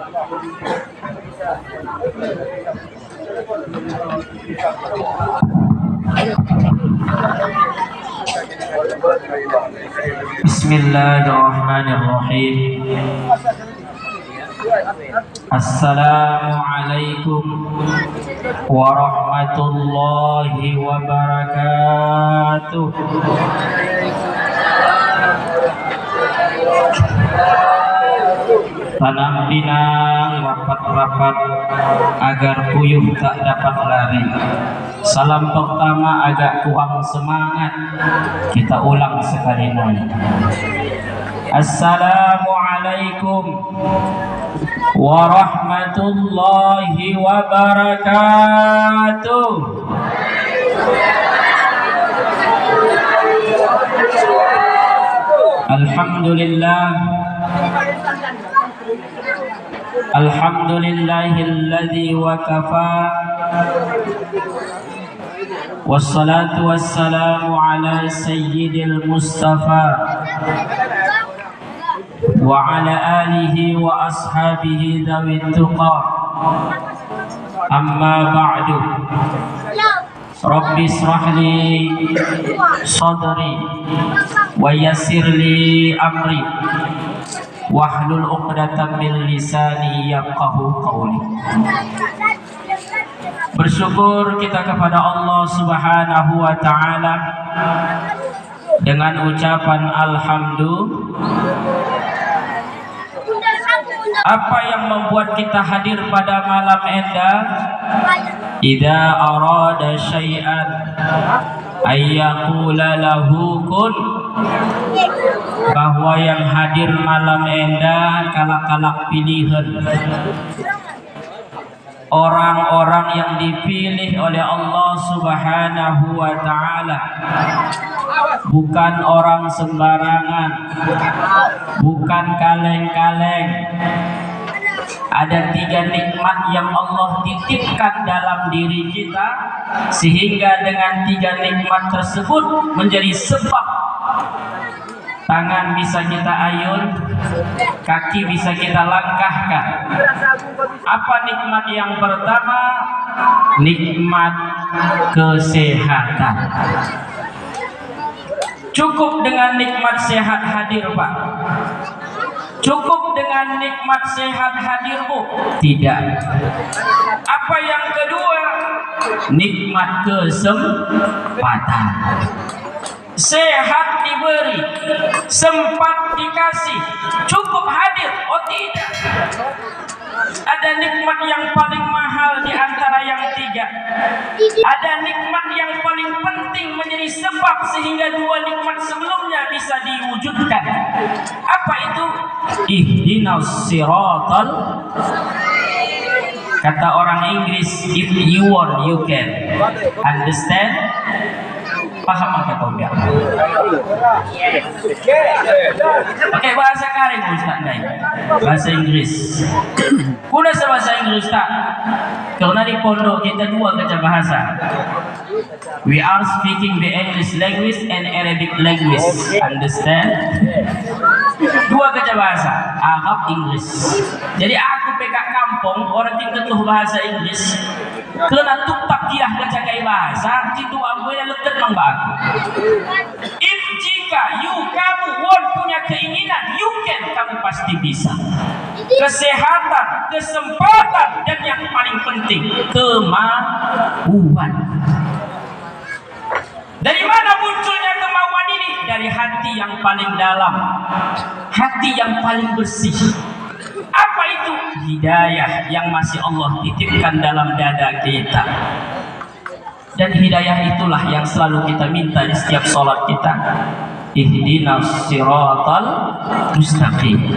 Bismillahirrahmanirrahim. Assalamualaikum warahmatullahi wabarakatuh. Tanam pinang rapat-rapat agar puyuh tak dapat lari. Salam pertama agak kurang semangat, kita ulang sekali lagi. Assalamualaikum warahmatullahi wabarakatuh. Alhamdulillah, alhamdulillahilladzi wa kafa, wassalatu wassalamu ala sayyidil mustafa wa ala alihi wa ashabihi dzawit tuqa. Amma ba'du. Rabbi israh li sadri wa yassir li amri wahlul 'uqdatam min lisani yafqahu qawli. Bersyukur kita kepada Allah Subhanahu wa taala dengan ucapan alhamdulillah. Apa yang membuat kita hadir pada malam enda? Idza arada syai'an ayyaqula lahu kun. Bahwa yang hadir malam enda kalak-kalak pilihan, orang-orang yang dipilih oleh Allah Subhanahu wa taala, bukan orang sembarangan, bukan kaleng-kaleng. Ada 3 nikmat yang Allah titipkan dalam diri kita, sehingga dengan 3 nikmat tersebut menjadi sebab tangan bisa kita ayun, kaki bisa kita langkahkan. Apa nikmat yang pertama? Nikmat kesehatan. Cukup dengan nikmat sehat hadir, Pak? Cukup dengan nikmat sehat hadir, Bu? Tidak. Apa yang kedua? Nikmat kesempatan. Sehat diberi, sempat dikasih, cukup hadir? Oh tidak. Ada nikmat yang paling mahal di antara yang 3. Ada nikmat yang paling penting menjadi sebab sehingga 2 nikmat sebelumnya bisa diwujudkan. Apa itu? Ihdinas siratal. Kata orang Inggris, if you want you can. Understand? Paham apa kau biar? Oke, bahasa Karim Ustaz Dai. Bahasa Inggris. Kuna bahasa Inggris tak? Karena di pondok kita 2 kerja bahasa. We are speaking the English language and Arabic language. Understand? 2 kerja bahasa, Arab, Inggris. Jadi aku pegang kampung orang tinggal tuh bahasa Inggris. Karena tupak dia kerja kai bahasa, itu aku yang lekat mangga. If jika kamu punya keinginan, kamu pasti bisa. Kesehatan, kesempatan, dan yang paling penting kemauan. Dari mana munculnya kemauan ini? Dari hati yang paling dalam, hati yang paling bersih. Apa itu? Hidayah yang masih Allah titipkan dalam dada kita. Dan hidayah itulah yang selalu kita minta di setiap sholat kita. Ihdinas siratal mustaqim.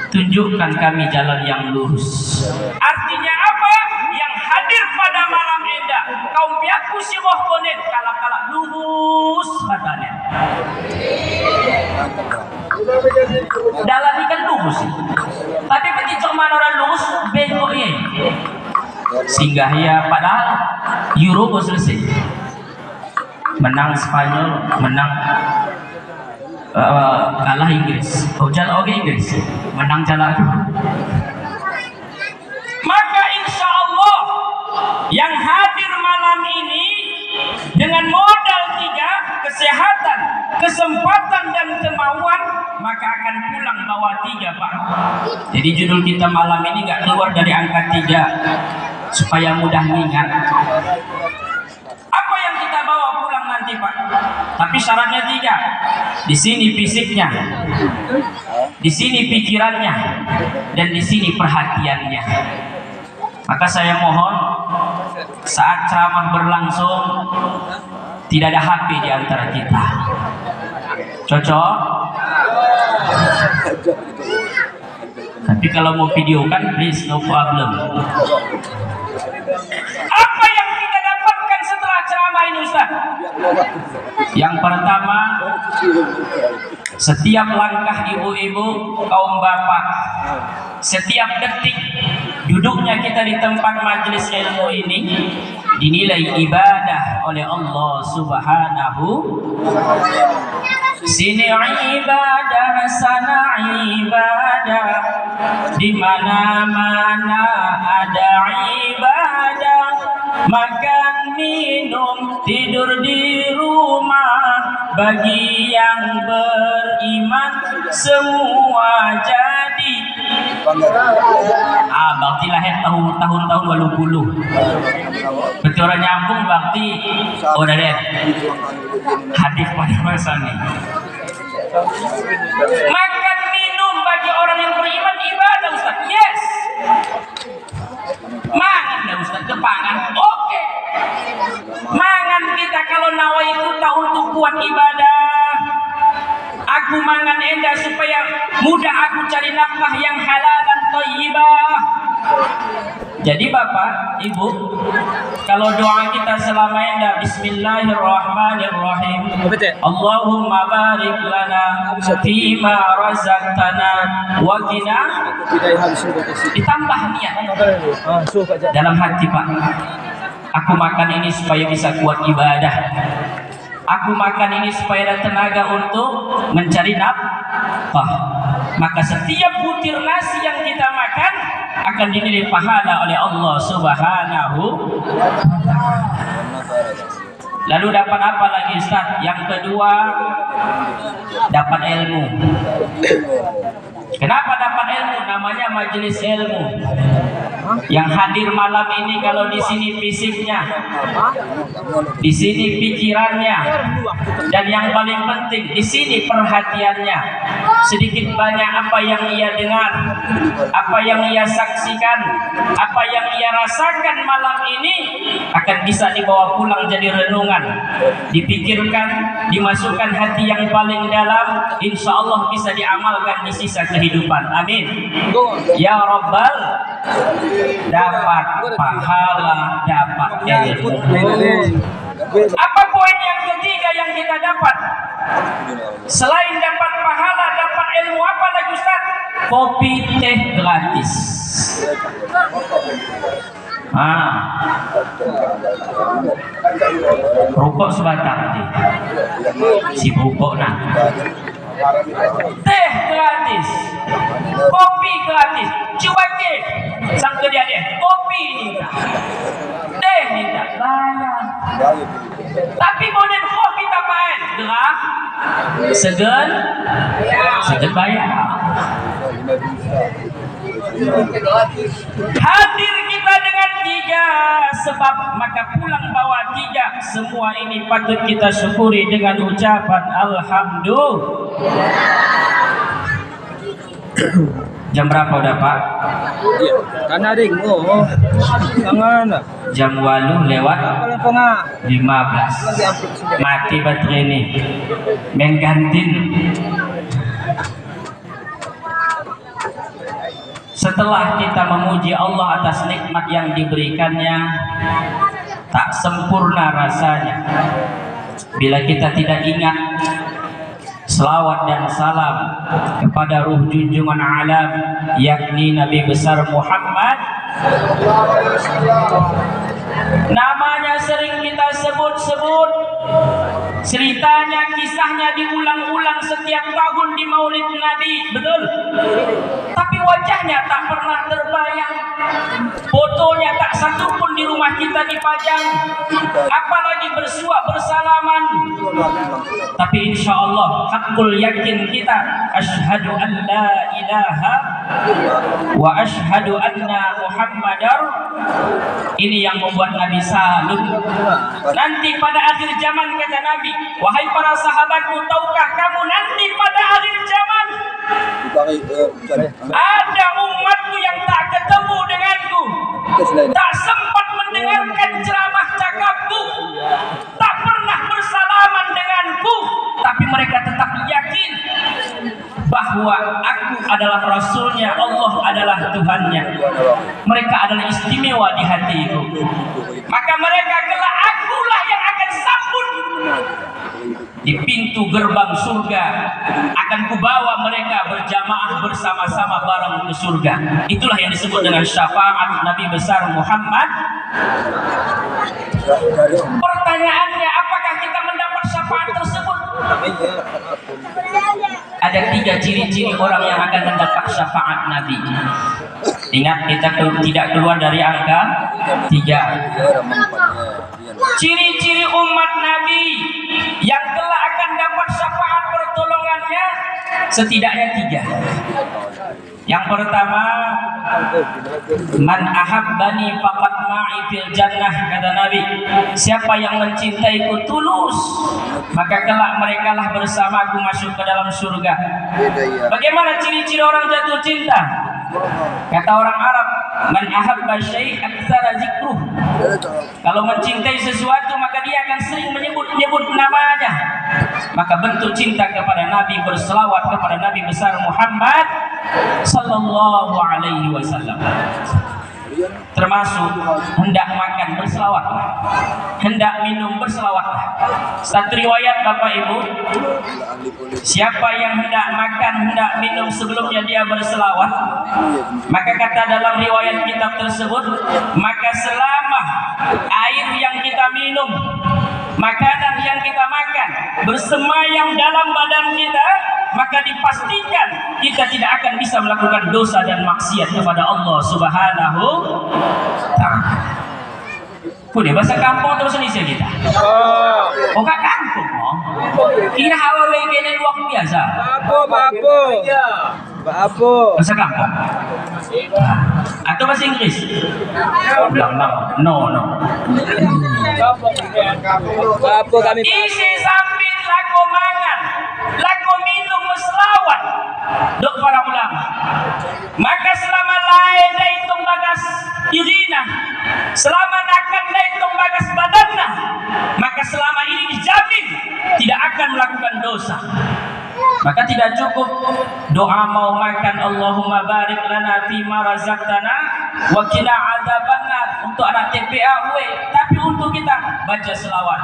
Tunjukkan kami jalan yang lurus. Artinya apa? Yang hadir pada malam enda, kaum biaku sirah bonet kalak-kalak lurus katanya. Dalam ini kan lurus. Tapi ketika orang lurus bengok ya. Singgah ya, padahal Euro selesai, menang Spanyol, menang kalah Inggris, jalan oke Inggris, menang jalan maka akan pulang bawa 3 Pak. Jadi judul kita malam ini nggak keluar dari angka 3 supaya mudah ingat. Apa yang kita bawa pulang nanti Pak? Tapi syaratnya 3. Di sini fisiknya, di sini pikirannya, dan di sini perhatiannya. Maka saya mohon saat ceramah berlangsung tidak ada HP di antara kita. Cocok? Tapi kalau mau video kan please, no problem. Apa yang kita dapatkan setelah ceramah ini Ustaz? Yang pertama, setiap langkah ibu-ibu, kaum bapak, setiap detik duduknya kita di tempat majelis ilmu ini dinilai ibadah oleh Allah Subhanahu. Sini ibadah, sana ibadah, di mana-mana ada ibadah. Makan, minum, tidur di rumah, bagi yang beriman semua jadi. Bakti lahir tahun-tahun 80. Betul orang nyambung bakti. Oh dah deh. Hadis pada masa ini. Makan minum bagi orang yang beriman ibadah Ustaz. Yes. Mangan dah Ustaz, kepangan. Oke. Mangan kita kalau nawa itu tak untuk buat ibadah. Aku mangan endah supaya mudah aku cari nafkah yang halal dan thayyibah. Jadi Bapak, Ibu, kalau doa kita selama endah Bismillahirrahmanirrahim. Allahumma barik lana fima razaqtana wa qina, ditambah niat dalam hati Pak. Aku makan ini supaya bisa kuat ibadah. Aku makan ini supaya ada tenaga untuk mencari nafkah. Maka setiap butir nasi yang kita makan akan dinilai pahala oleh Allah Subhanahu. Lalu dapat apa lagi Ustaz? Yang kedua, dapat ilmu. Kenapa dapat ilmu? Namanya majelis ilmu. Yang hadir malam ini kalau di sini fisiknya, di sini pikirannya, dan yang paling penting di sini perhatiannya. Sedikit banyak apa yang ia dengar, apa yang ia saksikan, apa yang ia rasakan malam ini akan bisa dibawa pulang jadi renungan, dipikirkan, dimasukkan hati yang paling dalam, insya Allah bisa diamalkan di sisa kehidupan. Amin. Ya Rabbal, dapat pahala, dapat ilmu. Apa poin yang ketiga yang kita dapat? Selain dapat pahala, dapat ilmu, apa lagi Ustaz? Kopi teh gratis. Rokok sebatang si rokok nah. Teh gratis, kopi gratis, cuaca sang dia deh, kopi minta, teh minta, bayar. Tapi modern kopi tapain, gerah, segan bayar. Hadir kita dengan 3 sebab, maka pulang bawa 3. Semua ini patut kita syukuri dengan ucapan alhamdulillah. Jam berapa udah Pak? Iya, karena ring. Oh, jangan. Jam 8 lewat 15. Mati baterai ini. Menggantin. Setelah kita memuji Allah atas nikmat yang diberikannya, tak sempurna rasanya bila kita tidak ingat selawat dan salam kepada ruh junjungan alam, yakni Nabi besar Muhammad. Namanya sering kita sebut-sebut, ceritanya, kisahnya diulang-ulang setiap tahun di Maulid Nabi, betul? Tapi wajahnya tak pernah terbayang, foto fotonya tak satu pun di rumah kita dipajang, apalagi bersua bersalaman. Tapi insya Allah hakul yakin kita, asyhadu an la ilaha wa asyhadu anna Muhammadar, ini yang membuat Nabi salut. Nanti pada akhir zaman kata Nabi, wahai para sahabatku, tahukah kamu nanti pada akhir zaman ada umatku yang tak ketemu denganku, tak sempat mendengarkan ceramah cakapku, tak pernah bersalaman denganku, tapi mereka tetap yakin bahwa aku adalah Rasulnya, Allah adalah Tuhannya. Mereka adalah istimewa di hatiku. Maka mereka kelak akulah yang akan sambut di pintu gerbang surga, akan kubawa mereka berjamaah bersama-sama bareng ke surga. Itulah yang disebut dengan syafaat Nabi besar Muhammad. Pertanyaannya, apakah kita mendapat syafaat tersebut? Ada 3 ciri-ciri orang yang akan mendapat syafaat Nabi. Ingat, kita tidak keluar dari angka 3. Ciri-ciri umat Nabi yang kelak akan dapat syafaat pertolongannya setidaknya 3. Yang pertama, man ahabbani faqad ma'i fil jannah, kata Nabi. Siapa yang mencintaiku tulus, maka kelak merekalah bersamaku masuk ke dalam surga. Bagaimana ciri-ciri orang jatuh cinta? Kata orang Arab, man ahabba syai' aktsara zikruh. Kalau mencintai sesuatu maka dia akan sering menyebut namanya. Maka bentuk cinta kepada Nabi, berselawat kepada Nabi besar Muhammad sallallahu alaihi wasallam. Termasuk hendak makan berselawatlah, hendak minum berselawatlah. Satu riwayat Bapak Ibu, siapa yang hendak makan, hendak minum sebelumnya dia berselawat, maka kata dalam riwayat kitab tersebut, maka selama air yang kita minum, makanan yang kita makan bersemayam dalam badan kita, maka dipastikan kita tidak akan bisa melakukan dosa dan maksiat kepada Allah Subhanahu ta'ala. Kuda bahasa kampung terus Indonesia kita. Oh kak kampung, kira hawa wegene luar biasa. Apa? Bahasa kampung. Atau bahasa Inggris? No. Isi sambit laku mangan, laku minum selawat. Dok para ulama. Maka selama lain daitung bagas irina, selama akan daitung bagas badanna, maka selama ini dijamin tidak akan melakukan dosa. Maka tidak cukup doa mau makan Allahumma barik lana fima razaqtana wa qina adzabannar untuk anak TPA tapi untuk kita baca selawat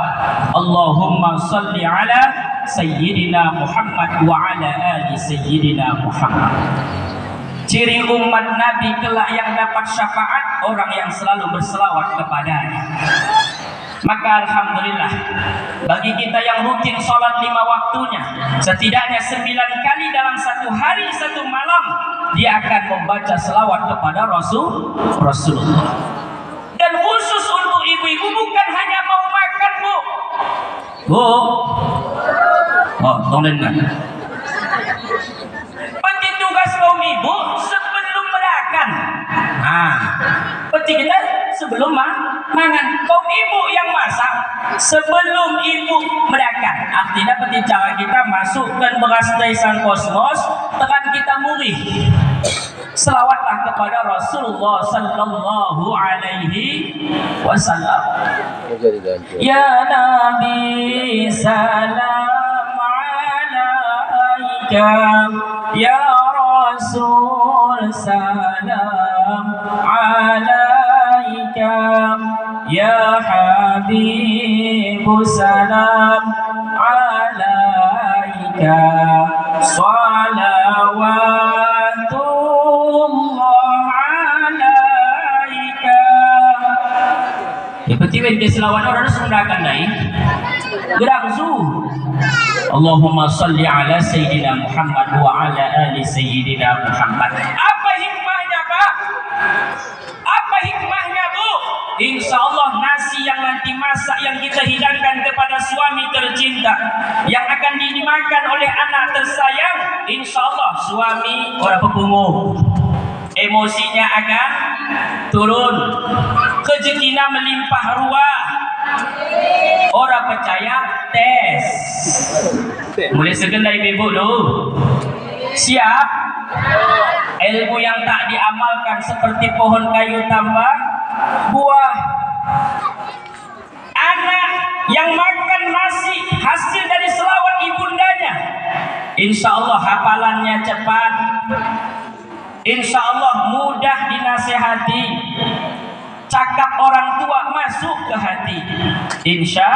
Allahumma shalli ala sayyidina Muhammad wa ala ali sayyidina Muhammad. Ciri umat Nabi kelak yang dapat syafaat, orang yang selalu berselawat kepadanya. Maka alhamdulillah bagi kita yang rutin sholat 5 waktunya, setidaknya 9 kali dalam satu hari satu malam dia akan membaca selawat kepada Rasulullah. Dan khusus untuk ibu-ibu, bukan hanya mau makan bu, tolong dengar. Penting tugas kaum ibu sebelum makan. Penting kita sebelum mangan. Kaum ibu yang masak sebelum ibu makan. Artinya penting cara kita masukkan beras dari sang kosmos, tekan kita murih. Selawatlah kepada Rasulullah sallallahu alaihi wasallam. Ya Nabi salam alaika, ya Rasul salam alaika, ya Habib salam alaika, salawatullah alaika. Seperti yang selawat orang sundakan dai gerak zuhur. Allahumma salli ala sayyidina Muhammad wa ala ali sayyidina Muhammad. Apa hikmahnya Pak? Apa hikmahnya nanti masak yang kita hidangkan kepada suami tercinta, yang akan dimakan oleh anak tersayang, insya Allah suami orang pepunguh, emosinya akan turun, rezekina melimpah ruah. Orang percaya tes. Mulai segendai bebok dulu. Siap? Ilmu yang tak diamalkan seperti pohon kayu tambah buah. Anak yang makan nasi hasil dari selawat ibundanya, insya Allah hafalannya cepat, insya Allah mudah dinasehati, cakap orang tua masuk ke hati. Insya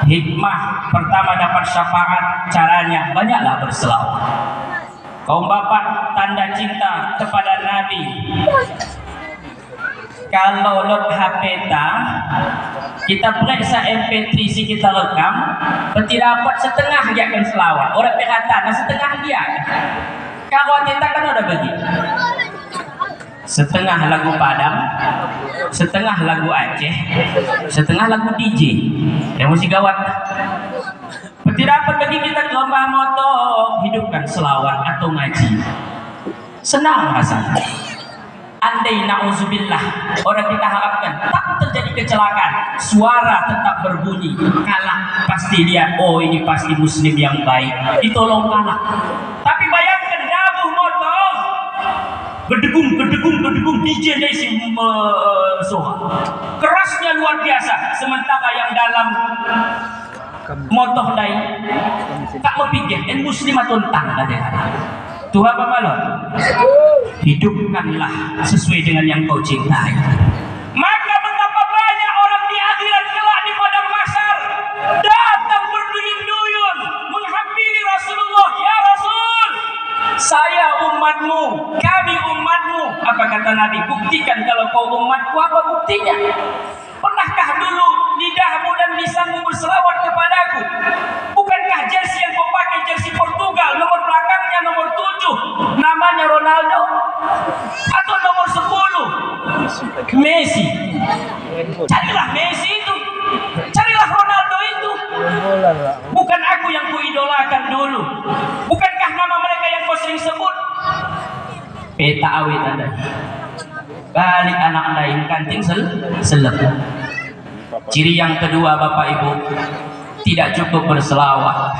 hikmah pertama dapat syafaat, caranya banyaklah berselawat. Kaum bapak tanda cinta kepada Nabi. Kalau load HP kita periksa MP3 si kita rekam, berarti dapat setengah dia akan selawat. Orang perhatian setengah dia. Kalau kita kan udah bagi. Setengah lagu Padang, setengah lagu Aceh, setengah lagu DJ. Yang mesti gawat. Tidak bagi kita lomba moto hidupkan selawat atau ngaji. Senang rasanya. Andai na'udzubillah orang kita harapkan tak terjadi kecelakaan, suara tetap berbunyi, kalah pasti lihat, oh ini pasti muslim yang baik, ditolong kalah. Tapi bayangkan dabuh motor berdegung DJ dari si soha, kerasnya luar biasa, sementara yang dalam motor lain tak berpikir muslim atau entah ada. Tuhan apa malam? Hidupkanlah sesuai dengan yang kau cintai. Maka betapa banyak orang di akhirat kelak di padang mahsyar datang berduyun-duyun menghampiri Rasulullah, ya Rasul, saya umatmu, kami umatmu. Apa kata Nabi? Buktikan kalau kau umatku, apa buktinya? Pernahkah dulu lidahmu dan lisanmu berselawat kepadaku? Bukankah jersey yang kau pakai jersey Portugal, nomor belakangnya nomor 7, namanya Ronaldo? Atau nomor 10 Messi? Carilah Messi itu, carilah Ronaldo itu. Bukan aku yang kuidolakan dulu. Bukankah nama mereka yang kau sering sebut? Peta awet ada. Balik anak lain kanting selep. Ciri yang kedua Bapak Ibu, tidak cukup berselawat.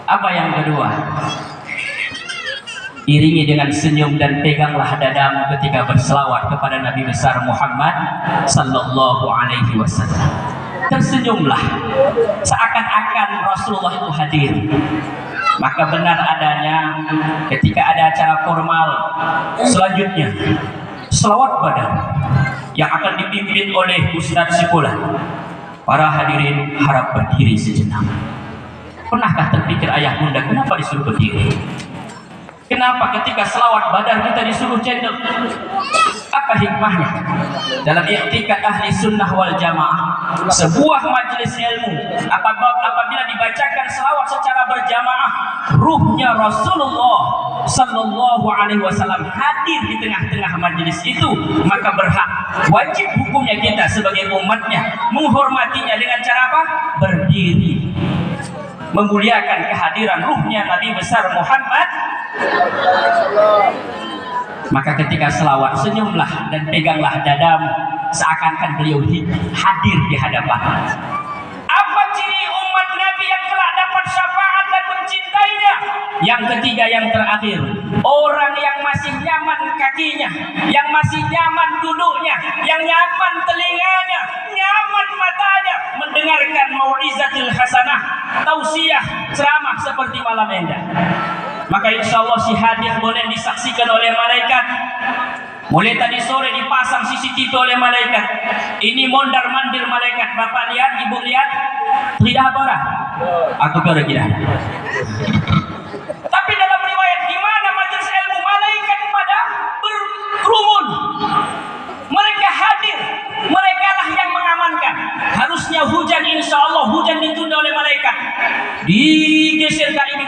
Apa yang kedua? Iringi dengan senyum dan peganglah dadamu ketika berselawat kepada Nabi besar Muhammad sallallahu alaihi wasallam. Tersenyumlah seakan-akan Rasulullah itu hadir. Maka benar adanya ketika ada acara formal selanjutnya selawat badan yang akan dipimpin oleh Ustadz Sekolah. Para hadirin harap berdiri sejenak. Pernahkah terpikir ayah bunda kenapa disuruh berdiri? Kenapa ketika selawat badar kita disuruh cendek? Apa hikmahnya? Dalam i'tikad ahli sunnah wal jamaah, sebuah majelis ilmu apabila dibacakan selawat secara berjamaah, ruhnya Rasulullah sallallahu alaihi wasallam hadir di tengah-tengah majelis itu, maka berhak, wajib hukumnya kita sebagai umatnya menghormatinya dengan cara apa? Berdiri, memuliakan kehadiran ruhnya Nabi besar Muhammad. Maka ketika selawat senyumlah dan peganglah dadamu seakan-akan beliau hadir di hadapan. Apa ciri umat Nabi yang telah dapat syafaat dan mencintainya? Yang ketiga, yang terakhir, orang yang masih nyaman kakinya, yang masih nyaman duduknya, yang nyaman telinganya, nyaman matanya mendengarkan mau'izatul hasanah, tausiah, ceramah seperti malam indah. Maka insya Allah si hadir boleh disaksikan oleh malaikat. Mulai tadi sore dipasang CCTV oleh malaikat. Ini mondar mandir malaikat. Bapak lihat, ibu lihat, tidak apa orang? Aku pergi dah. Tapi dalam riwayat di mana majelis ilmu malaikat pada berkerumun. Mereka hadir, mereka lah yang mengamankan. Harusnya hujan, insya Allah hujan ditunda oleh malaikat. Digeser ke ini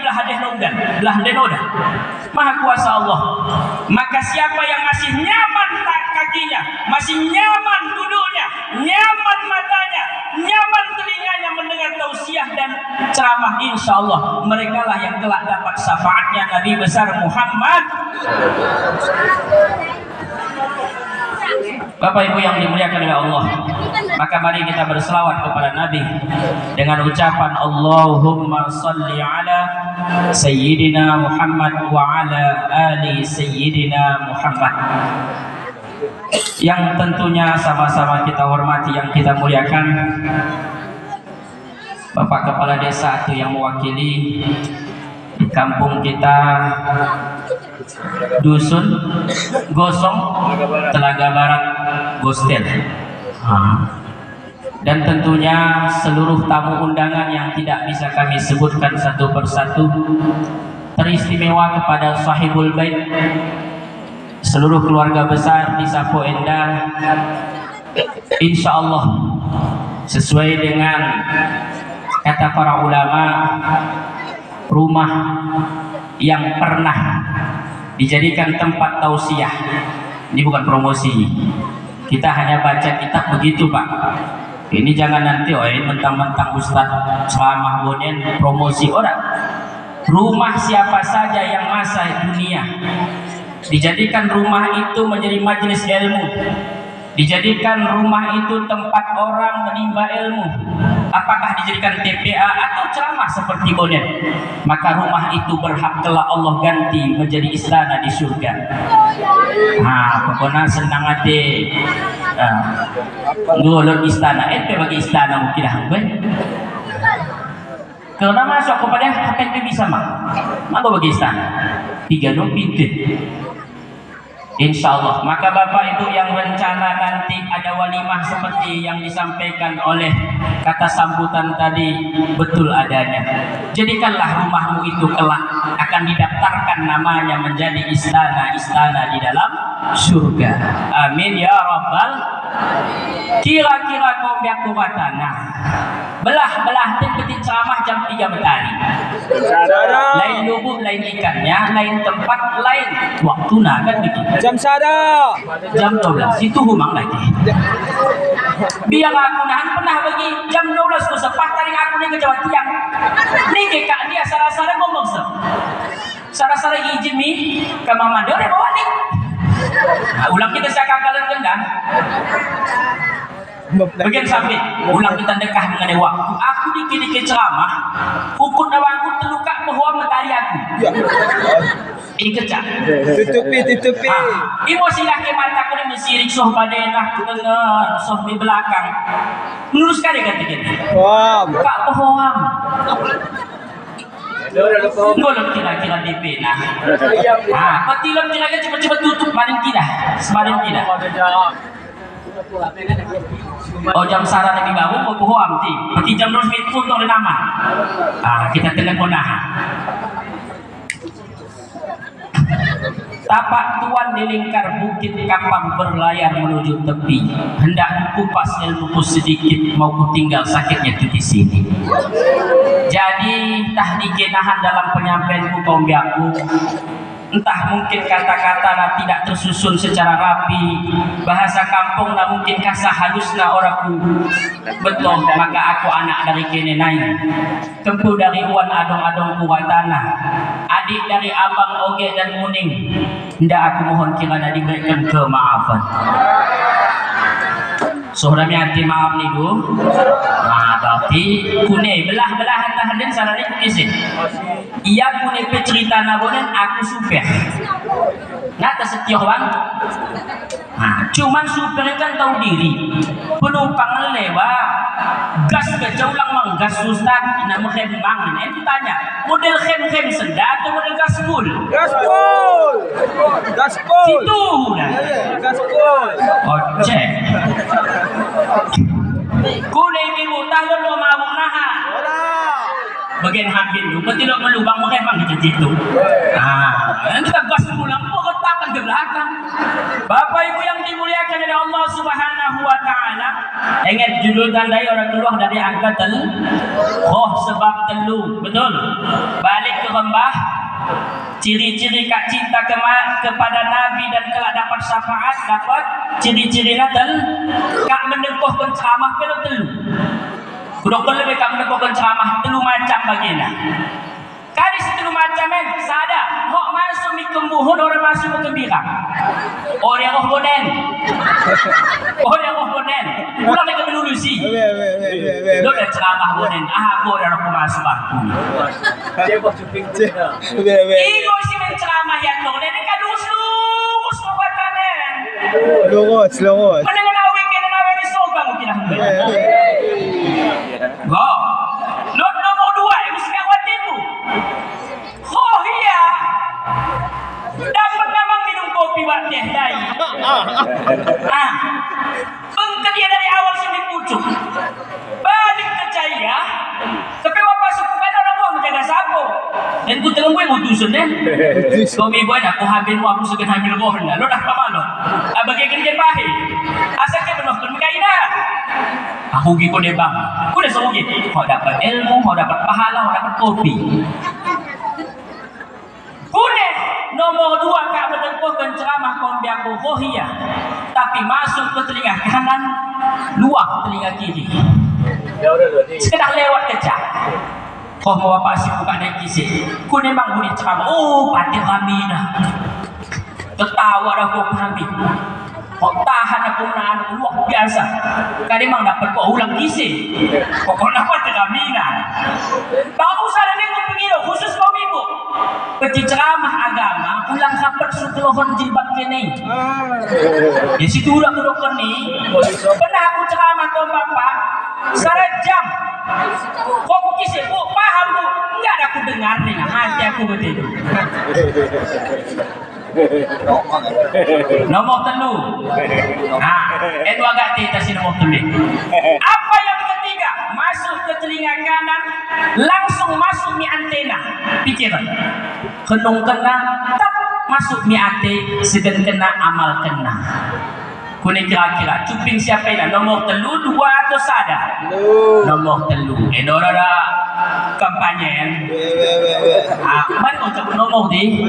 belah denoda. Maha kuasa Allah. Maka siapa yang masih nyaman kakinya, masih nyaman duduknya, nyaman ceramah, insya Allah mereka lah yang telah dapat syafaatnya Nabi besar Muhammad. Bapak Ibu yang dimuliakan oleh Allah, maka mari kita berselawat kepada Nabi dengan ucapan Allahumma salli ala Sayyidina Muhammad wa ala ali Sayyidina Muhammad, yang tentunya sama-sama kita hormati, yang kita muliakan Bapak Kepala Desa itu yang mewakili di kampung kita, Dusun Gosong, Telaga Barat, Gostel. Dan tentunya seluruh tamu undangan yang tidak bisa kami sebutkan satu persatu, teristimewa kepada Sahibul Bait, seluruh keluarga besar di Sapo Endah. Insya Allah sesuai dengan kata para ulama, rumah yang pernah dijadikan tempat tausiah, ini bukan promosi, kita hanya baca kitab begitu Pak. Ini jangan nanti mentang-mentang Ustadz ceramah bonen promosi orang. Rumah siapa saja yang masa dunia dijadikan rumah itu menjadi majelis ilmu, dijadikan rumah itu tempat orang menimba ilmu, apakah dijadikan TPA atau ceramah seperti bonen, maka rumah itu berhak telah Allah ganti menjadi istana di surga. Pokoknya senang hati ngulur istana, bagi istana mungkin karena masuk kepada hak bisa maka bagi istana 3 pintu. Insya Allah, maka Bapak Ibu yang rencana nanti ada walimah seperti yang disampaikan oleh kata sambutan tadi betul adanya, jadikanlah rumahmu itu kelak akan didaftarkan namanya menjadi istana-istana di dalam surga. Amin ya Rabbal. Kira-kira kau biak tanah belah ketik ceramah jam 3 petani, lain lubuk, lain ikannya, lain tempat, lain waktu kan begitu. Jam sada, jam 12 itu humang lagi. Biar aku nahan pernah bagi jam 12 ku sepah tarik aku ni ke Jawa Tiang. Ni ke kak dia sara-sara ngomong se. Sara-sara izin ni ke mama dia bawa ni. Ulang kita saya kakalan kendang. Bagian sampai ulang kita dekah mengenai waktu. Aku dikit-dikit ceramah, ukut awangku terluka bahwa mentari aku. Kecak. Tutupi. Emosi laki mata aku ni mesirik soh badenah dengar soh di belakang. Lurus kali kata kita. Pak bohong. Ngolong kira-kira DP nah. Patilam kira-kira cepat-cepat tutup maling tidak. Semarin tidak. Jam saran lebih baru mau bohong ti. Berarti jam 2 menit pun tak ada nama. Kita telepon nah. Tapak tuan di lingkar bukit kapang berlayar menuju tepi. Hendak kupas ilmuku sedikit, mau ku tinggal sakitnya di sini. Jadi tah dikenahan dalam penyampaianku kaum biaku. Entah mungkin kata-kata tidak tersusun secara rapi, bahasa kampung mungkin kasah halusna oraku. Betul, maka aku anak dari kene naik, kempu dari uan adong-adong kuwatana, adik dari abang oge dan muning. Ndak aku mohon kirana diberikan kemaafan. Saudara hati maaf nih Bu. Berarti kune belah hantar hadin salah ni kuisi. Ia kune cerita nabonen aku super. Nata setia bang. Cuman super kan tahu diri. Penumpang lewat gas kejaulang manggas Ustaz nama khembang ini itu tanya model khem sendat atau model gaspul situ gaspul cek kune ibu tahun lo mabuk naha bagian hampir lu tidak melubang khembang di situ kita gaspul lampu ketakan ke belakang. Bapak Ibu yang dimuliakan oleh Allah Subhanahu wa taala, ingat judul tandai orang keluar dari angka sebab telu, betul? Balik ke rembah, ciri-ciri kak cinta kepada Nabi dan kelak dapat syafaat, dapat ciri-ciri kak menempuh penceramah telu. Kudu lebih kamu menekokkan ceramah telu macam bagian. Kali setelu macam sada, mau masuk mi kembuhun orang masuk ke kebira. Orang yang bonen. Orang yang bonen. Pulang ke melulusi. Lo dah ceramah bonen. Aku dah aku masuk aku. Ibu si menceramah yang bonen ni kan lurus pembatanan. Lurus. Mendengar awik kena awik ni sogang kita. Go. Lot nomor 2 mesti awak tipu. Oh iya. Dapat memang minum kopi buat teh dai. Pengkedia dari awal sampai pucuk. Balik ke Jaya. Tapi apa suku kan orang buat menjaga sapo. Dan ku tengok gue mutusun deh. Suami gue aku hamil aku suka hamil bohong dah. Lo dah apa lo? Bagi kerja bahe. Asal ke benar berkaina. Aku gi ko bang. Ku dah suruh gitu. Kau dapat ilmu, kau dapat pahala, kau dapat kopi. Kune nomor 2 kak mendengarkan ceramah kombiang bohia, tapi masuk ke telinga kanan, luar telinga kiri. Sekedar lewat kejap. Kau mau apa sih buka naik kisi? Kune bang bunyi ceramah. Oh, pati kami dah. Ketawa dah kau kami. Kau tahan aku menahan luar biasa. Kadang memang dapat kau ulang kisi. Kau dapat kami dah. Tahu saya ni kau pergi khusus kau ibu. Kecil ceramah agama, ulang kapan setelohon jilbab kini. Di situ udah kedokter ni. Pernah aku ceramah kau bapak, sarajam. Kau kisah, bu paham bu? Enggak ada aku dengar ni, hati aku betul. Nomor telu. Itu agak tidak si nomor telu. Apa yang ketiga? Masuk ke telinga kanan, langsung masuk mi antena. Pikir. Kenung kena, tak masuk mi ate, segen kena amal kena. Kuni kira-kira cuping siapa ini? Nomor telu 2 atau sada? Nomor telu. Dora kampanye. Mari kau cabut nomor di.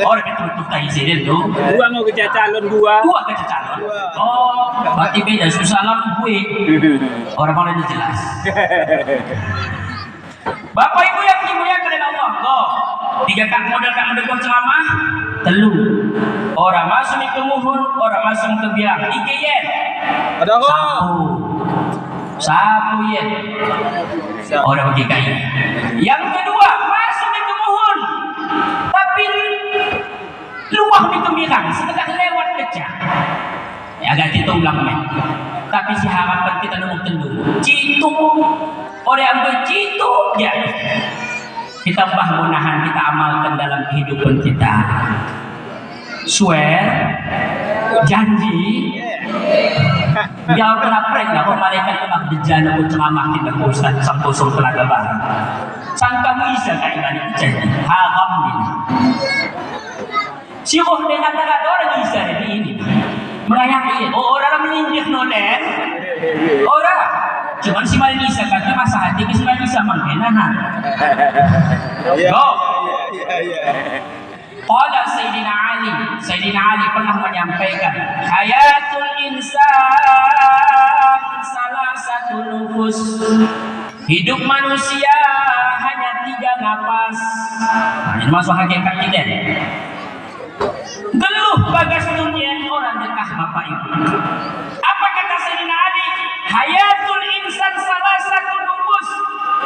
Orang betul-betul tak isi dia tu. 2 mau kerja calon 2. 2 kerja calon. Oh, berarti beda susah lah gue. Orang mana ni jelas. Bapak Ibu yang dimuliakan oleh Allah. Loh, 3 kak model kak mendekor ceramah, telu. Orang masuk ke muhun, orang masuk ke biang. Ike yen. Ada kok. Sapu yen. Orang pergi kain. Yang kedua, masuk ke muhun. Tapi luah di kembirang, sekedar lewat kecah. Ya agak itu ulang main. Tapi si harapan kita nomor telu. Citu. Orang yang bercitu ya. Kita menahan, kita amalkan dalam kehidupan kita. Swear, janji, jangan pernah prank lah. Kalau malaikat itu nak berjana pun ceramah kita Ustaz sang kosong telaga barang. Sang kamu isa kain balik janji, haram ini. Si roh dengan kata orang isa ini mengayahi. Oh orang menyindir nolen, orang. Cuman si Malin isa kata masa hati si Malin isa menghenahan. Go. Qala Sayyidina Ali pernah menyampaikan hayatul insan salah satu nufus, hidup manusia hanya 3 napas. Ini masuk hakikat kita. Geluh bagas dunia orang dekah Bapak Ibu. Apa kata Sayyidina Ali? Hayatul insan salah satu nufus,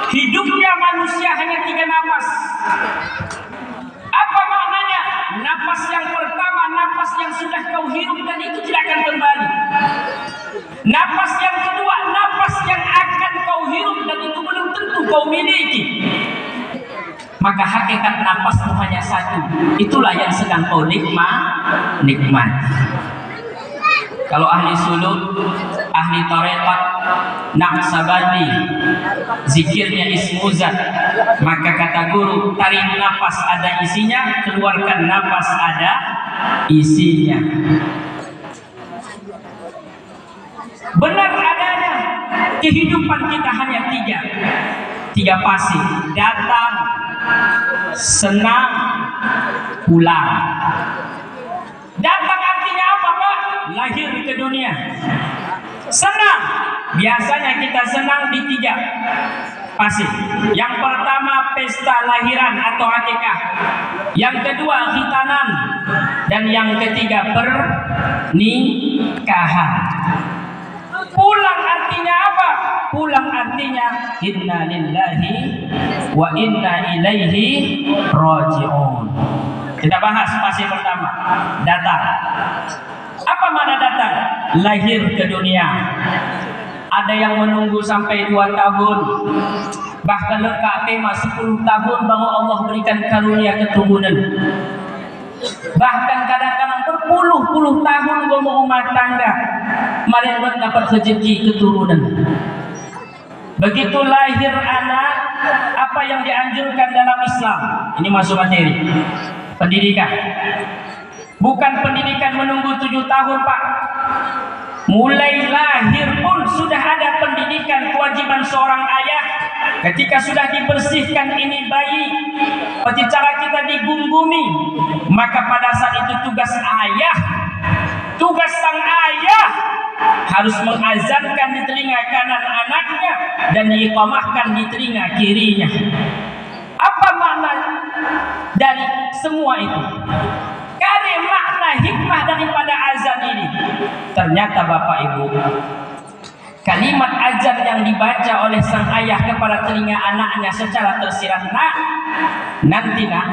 hidupnya manusia hanya 3 napas. Apa maknanya? Napas yang pertama, napas yang sudah kau hirup dan itu tidak akan kembali. Napas yang kedua, napas yang akan kau hirup dan itu belum tentu kau miliki. Maka hakikat napasmu hanya satu. Itulah yang sedang kau nikmat. Kalau ahli suluk, ahli tarekat, Naqsabandi, zikirnya ismuzat, maka kata guru, tarik nafas ada isinya, keluarkan nafas ada isinya. Benar adanya kehidupan kita hanya 3 fase: datang, senang, pulang. Datang artinya apa Pak? Lahir ke dunia. Senang, biasanya kita senang di 3 fase. Yang pertama pesta lahiran atau akikah, yang kedua khitanan, dan yang ketiga pernikahan. Pulang artinya apa? Pulang artinya inna lillahi wa inna ilaihi raji'un. Kita bahas fase pertama, datang. Apa makna datang? Lahir ke dunia. Ada yang menunggu sampai 2 tahun, bahkan lekak tema 10 tahun baru Allah berikan karunia keturunan. Bahkan kadang-kadang berpuluh-puluh tahun berumah tangga, mereka dapat rezeki keturunan. Begitu lahir anak, apa yang dianjurkan dalam Islam? Ini masuk materi pendidikan. Bukan pendidikan menunggu 7 tahun, Pak. Mulai lahir pun sudah ada pendidikan. Kewajiban seorang ayah ketika sudah dibersihkan ini bayi, seperti cara kita digunggumi, maka pada saat itu tugas ayah, tugas sang ayah harus mengazankan di telinga kanan anaknya dan diiqamahkan di telinga kirinya. Apa makna dari semua itu? Karena makna hikmah daripada azan ini, ternyata Bapak Ibu, kalimat azan yang dibaca oleh sang ayah kepada telinga anaknya secara tersirat, nak, nanti nak,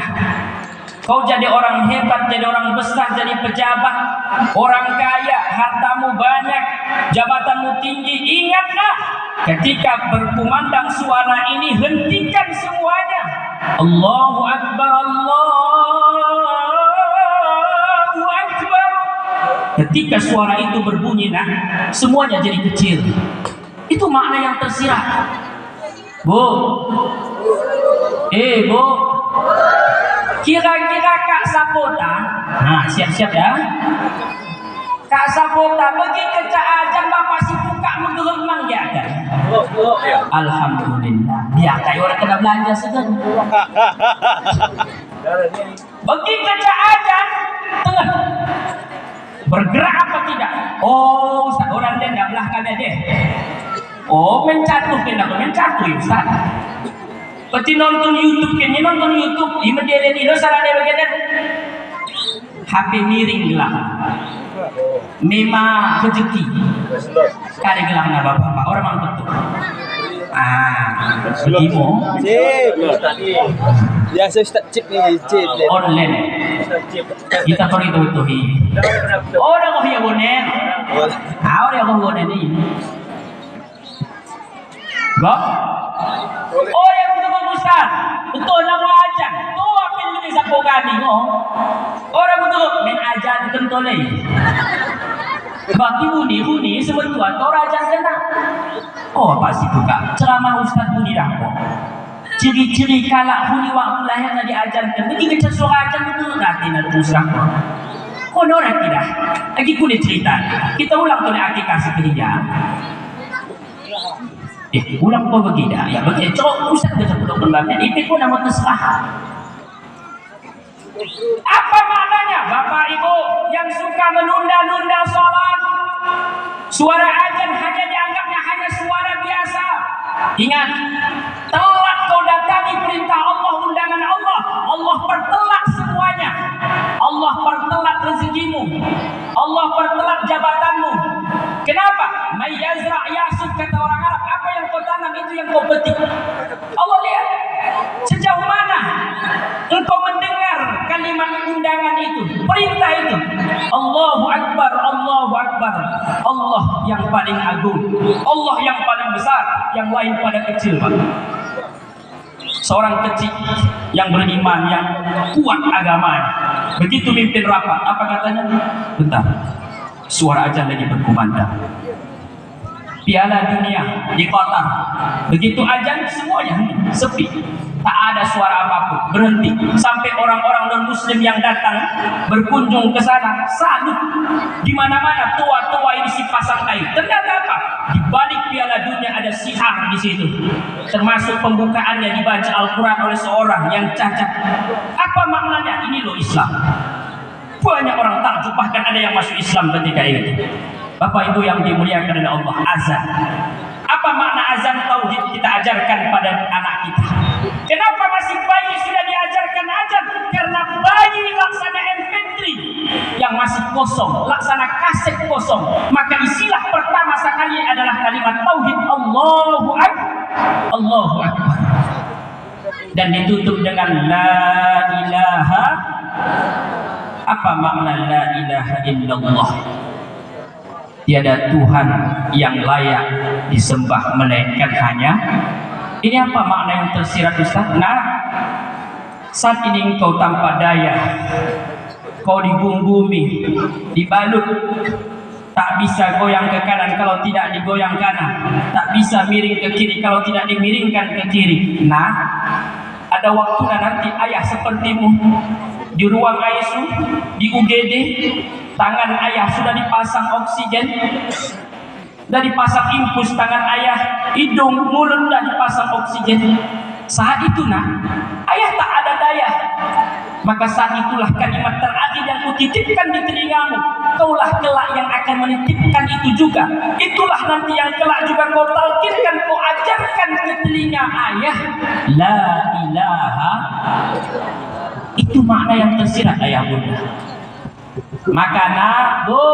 kau jadi orang hebat, jadi orang besar, jadi pejabat, orang kaya, hartamu banyak, jabatanmu tinggi. Ingatlah, ketika berkumandang suara ini, hentikan semuanya. Allahu Akbar, Allahu Akbar. Ketika suara itu berbunyi, nah, semuanya jadi kecil. Itu makna yang tersirat. Bu, Bu, kira-kira Kak Sapota, nah siap-siap ya. Kak Sapota pergi ke Cak Ajang, bapak si buka menggeremang dia kan. Alhamdulillah, dia kayak orang kena belanja sedang. Pergi ke Cak Ajang, tengah. Bergerak apa tidak? Oh, Ustaz, orang dia tidak belahkan aja. Oh, mencatuh ya Ustaz. Seperti nonton YouTube, kayaknya nonton YouTube, ini dia ini salah dia bagian HP miring lah. Memang rezeki. Kali gelangnya bapak, orang mang betul. Begitu. Biasa Ustaz chip ni, chip online. Kita pergi tuh. Orang kau yang bonen. Orang kau bonen ni. Gak? Oh yang betul Ustaz. Betul nama ajan. Tu apa yang bisa kau gani kau? Orang betul main ajan kental ni. Bagi huni sebentar kau ajan kena. Oh pasti buka. Ceramah Ustaz Budi dah kau. Ciri-ciri kalak huni waktu lahir nak diajarkan. Begini kita suara ajan betul nanti nak usah. Kau orang tidak. Lagi kulit cerita. Kita ulang tu nak akikah sekelia. Ulang kau begini ya begitu. Cok Ustaz kita perlu kembali. Itu pun nama terserah. Apa maknanya Bapak Ibu yang suka menunda-nunda sholat? Suara ajan hanya dianggapnya hanya suara biasa. Ingat, telat kau datangi perintah Allah, undangan Allah, Allah pertelat semuanya. Allah pertelat rezekimu, Allah pertelat jabatanmu. Kenapa? May yazra' yasud, kata orang Arab. Apa yang kau tanam itu yang kau petik. Allah lihat sejauh mana engkau mendengar kalimat undangan itu, perintah itu. Allahu Akbar, Allahu Akbar. Allah yang paling agung, Allah yang paling besar, yang lain pada kecil, Pak. Seorang kecil yang beriman, yang kuat agamanya, begitu mimpin rapat, apa katanya? Bentar, suara ajan lagi berkumandang. Piala dunia di Qatar, begitu ajan semuanya sepi, tak ada suara apapun, berhenti. Sampai orang-orang non-muslim yang datang berkunjung ke sana salut. Di mana-mana tua-tua ini si pasang kain. Ternyata apa? Di balik Piala Dunia ada sihar di situ. Termasuk pembukaannya dibaca Al-Quran oleh seorang yang cacat. Apa maknanya? Ini loh Islam. Banyak orang takjub, bahkan ada yang masuk Islam ketika itu. Bapak Ibu yang dimuliakan oleh Allah, azan. Apa makna azan tauhid kita ajarkan pada anak kita? Kenapa masih bayi sudah diajarkan azan? Karena bayi laksana MP3 yang masih kosong, laksana kaset kosong. Maka isilah pertama sekali adalah kalimat tauhid, Allahu Akbar, Allahu Akbar. Dan ditutup dengan la ilaha. Apa makna la ilaha illallah? Tiada Tuhan yang layak disembah melainkan hanya. Ini apa makna yang tersirat, Ustaz? Nah, saat ini engkau tanpa daya, kau digunggumi, dibalut, tak bisa goyang ke kanan kalau tidak digoyang kanan, tak bisa miring ke kiri kalau tidak dimiringkan ke kiri. Nah, ada waktu nanti ayah sepertimu di ruang ICU, di UGD, tangan ayah sudah dipasang oksigen, sudah dipasang infus tangan ayah, hidung, mulut sudah dipasang oksigen. Saat itu ayah tak ada daya. Maka saat itulah kalimat terakhir yang kutitipkan di telingamu. Kaulah kelak yang akan menitipkan itu juga. Itulah nanti yang kelak juga kau talqinkan, kau ajarkan ke telinga ayah. La ilaha. Itu makna yang tersirat ayah bunda. Maka bu,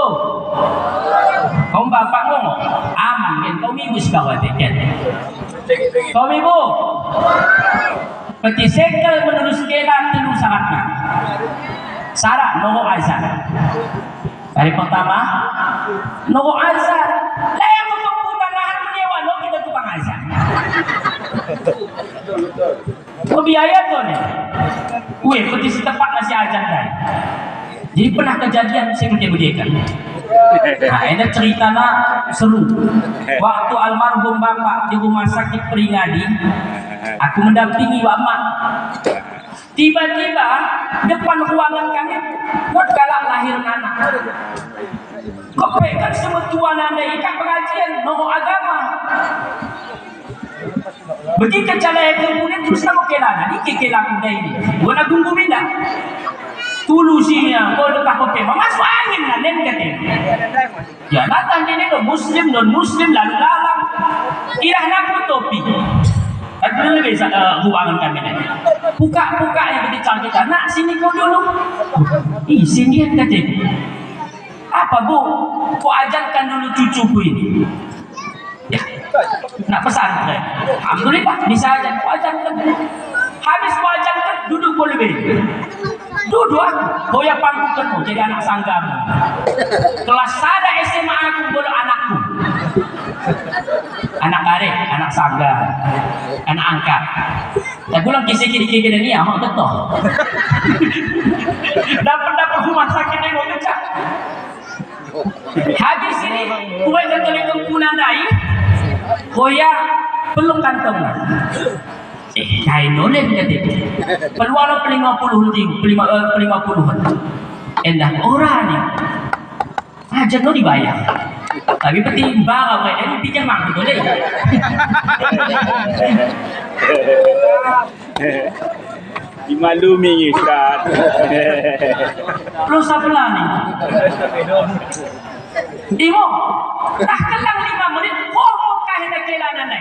kau bapak ngomong aman kan? Kau mibus kawat kan? Kau ibu peti sekel menurut skena telu syaratnya. Syarat nongok azan. Hari pertama nongok azan. Lah yang mempunyai nahan menyewa lo kita tukang azan. Kau biaya kau nih. Weh, peti setempat masih azan dah. Jadi pernah kejadian saya berdekan. Nah, ini ceritanya seru. Waktu almarhum bapak di rumah sakit Peringadi, aku mendampingi bapak. Tiba-tiba depan ruangan kami, galak lahir anak. Kok kan semetua nanda ikat pengajian, nomor agama. Begitu cara yang kemudian terus aku kelana, ini kekelang dah ini. Gua nak tunggu bila. Tulusinya, kau dekat kopi, masuk angin lah, nen katanya. Ya, datang ini lo Muslim, non Muslim, lalu lalang. Irah nak topi. Ada lebih ruangan kami ni. Buka yang berbicara kita. Nak sini kau dulu. Sini katanya. Apa bu? Kau ajarkan dulu cucuku ini. Ya, nak pesantren. Alhamdulillah bisa ajar. Kau ajarkan. Habis kau ajarkan, duduk kau lebih. Duduk aku, ya pangkukan jadi anak sanggamu. Kelas sada SMA aku boleh anakku. Anak karek, anak sangga, anak angkat. Tak pulang kisi-kiri ni ya, mak betul. Dapat rumah sakit yang mau pecah. Habis ini, kue ketulik kempunan dai, koya peluk kantong. Kain oleh katanya. Peluang 50 endah orang ni. Ajar no dibayar. Tapi penting barang ini pinjam mak betul deh. Dimaklumi Ustaz. Lu sebelah ni. Imo, dah kelang 5 menit. Kau mau kahina kelanan ni.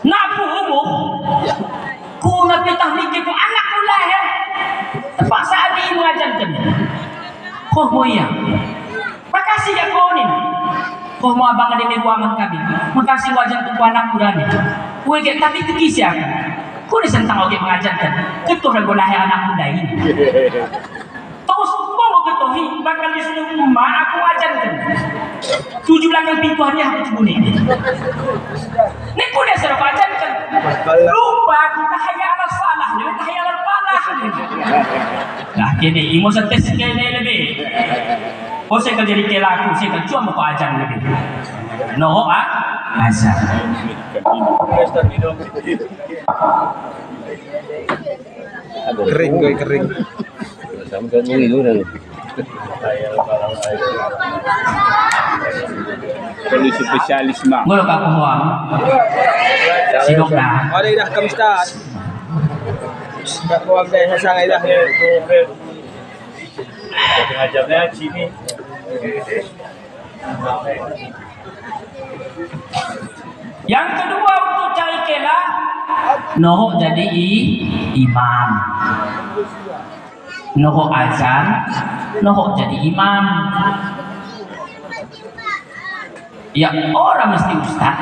Napu umum ku nak pitah mikir ku anak mula ya terpaksa adi mengajarkan kau mau ya makasih ya kau ni kau mau abang ada di ruangan kami makasih wajan untuk anak kurani kue get tapi tekisi aku kau ni sentang oke mengajarkan ketua regulah anak muda ini terus mau ketohi bakal disuruh rumah aku ajarkan 7 belakang pintu hadiah aku cebuni ni pun dia suruh ajarkan lupa kita hanya alat salah ni kita hanya alat palah nah kini imo setes kini lebih oh saya kerja di kelaku saya kerja cuma kau ajar lebih no azan kering Sama kan dulu dah. Perlu spesialis mak. Gua lupa pohon. Sidok dah. Ada dah kamu start. Tak kau ambil hasil dah. Pengajarnya sini. Yang kedua untuk cari kela, nohok jadi imam, nohok azan, nohok jadi imam. Ya orang mesti ustaz.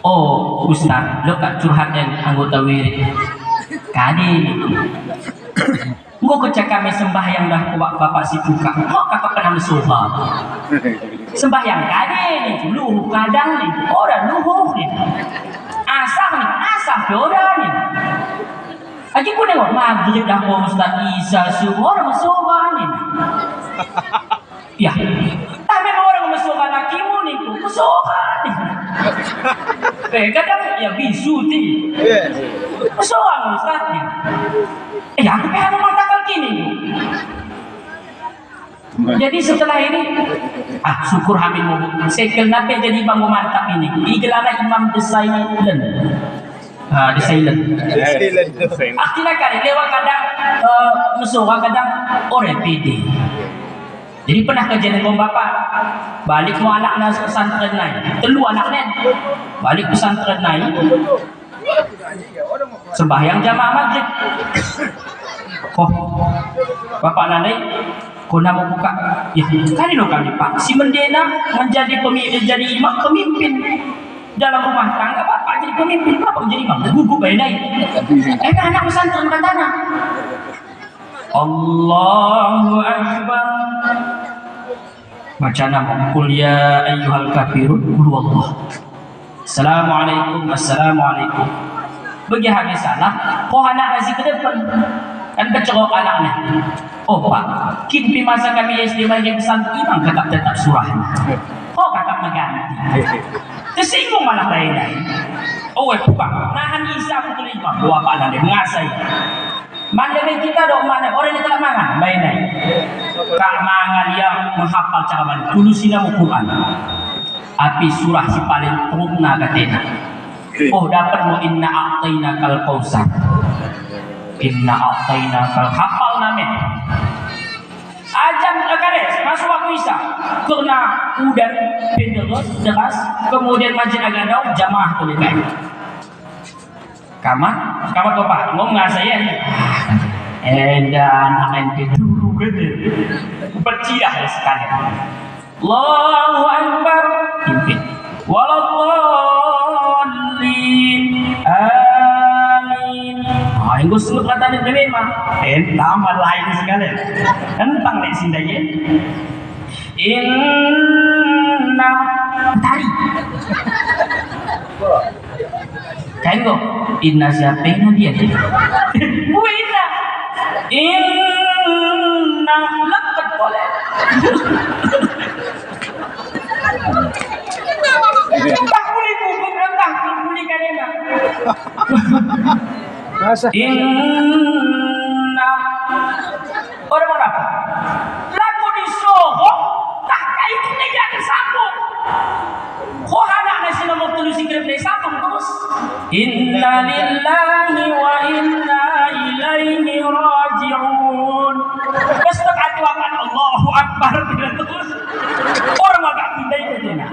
Oh ustaz, lo kak curhat yang anggota wirid. Kadi, gua kecak kami sembahyang dah kuat bapak si buka. Kok kakak pernah bersuha? Sembahyang kadi ni, luhu kadang ni, orang luhu ni. Asah orang ni. Aji pun tengok maghrib dah bawa Ustaz Isa subuh orang bersuha ni. Ya, tapi orang bersuha lakimu ni tu bersuha ni. Kadang ya bisu ti. Bersuha Ustaz ni. Aku pengen mengatakan gini. Jadi setelah ini, syukur hamil mau. Saya kenapa jadi imam mantap ini? Digelar imam the silent. The silent. Artinya kan lewat kadang musuh kadang orang PD. Jadi pernah kejadian dengan bapak balik mau anaknya pesantren naik, telu anaknya balik pesantren naik, sembahyang jamaah maghrib. Bapak nanai, kau nak buka? Ya, kali lo kami pak. Si mendena menjadi imam pemimpin dalam rumah tangga. Bapak jadi pemimpin, bapak jadi imam. Gugup bayi. Anak pesantren katanya. Allahu Akbar. Baca nama Qul ya ayyuhal kafirun qul Allah. Assalamualaikum. Bagi habis salah, kau anak nasi ke depan. Kan kecerok anaknya. Oh pak, kini masa kami SD lagi pesantren imam kakak tetap surah. Oh kakak mengganti. Tersinggung malah lain-lain. Oh pak, nahan Isa aku terima. Dua pak nanti mengasai. Mana kita dok mana orang yang telah mangan lain-lain. Kak mangan yang menghafal cara mana. Tulusin nama Quran. Api surah si paling terukna katanya. Oh dapat mu inna a'tayna kal qausar. Inna a'tayna kal hafal namin. Ajam kades masuk waktu Isa karena udan deras kemudian masjid agak jauh jamaah boleh naik. Kamar bapak ngomong nggak saya nih. Anak ente dulu gitu. Berciah sekali. Allahu Akbar. Pimpin. Waladdallin. Amin. Yang gue sebut kata ni demi mah. Tambah lain sekali. Tentang ni sindanya. Inna tari. Kain go. Inna siapa yang dia? Inna. Inna lekat boleh. Tak boleh kubur rendah, boleh kadena. Inna orang apa? Lagu di Soho tak kait ni yang sambung. Kau anak nasi nomor tulis sikit ni sambung terus. Inna lillahi wa inna ilaihi raji'un. Besok aku akan Allahu Akbar terus. Orang agak pindah itu nak.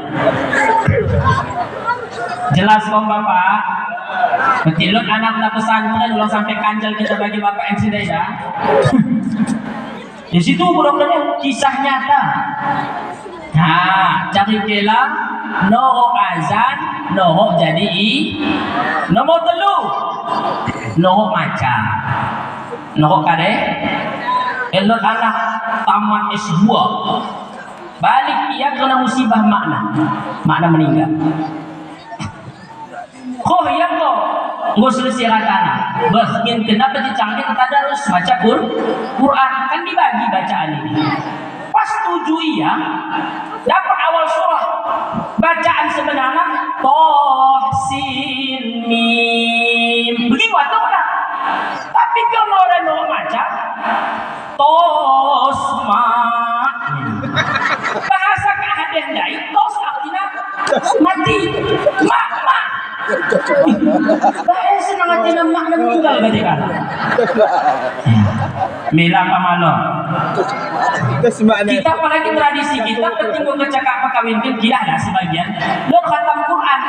Jelas kok bapak. Betilun anak tak pesantren ulang sampai kanjal kita bagi bapak MC Daida. Di situ bukan kisah nyata. Nah, cari kela, noho azan, noho jadi nomor telu, noho maca, noho kade, elok anak tamat S2, balik ia kena musibah makna meninggal. Kau yang kau selesai ratana, bahkan kenapa dicanggih tadarus baca Quran kan dibagi bacaan ini. Pas 7 ia dapat awal surah bacaan sebenarnya toh sin mim begini atau tak? Tapi kalau orang mau baca tosma bahasa keadaan dari tos artinya mati mak bahaya senang artinya mak dan meninggal ketika mila pamalo Terus mana? Kita apalagi tradisi kita ketika kecakap perkawinkan tidak ada sebagian lo khatam Quran.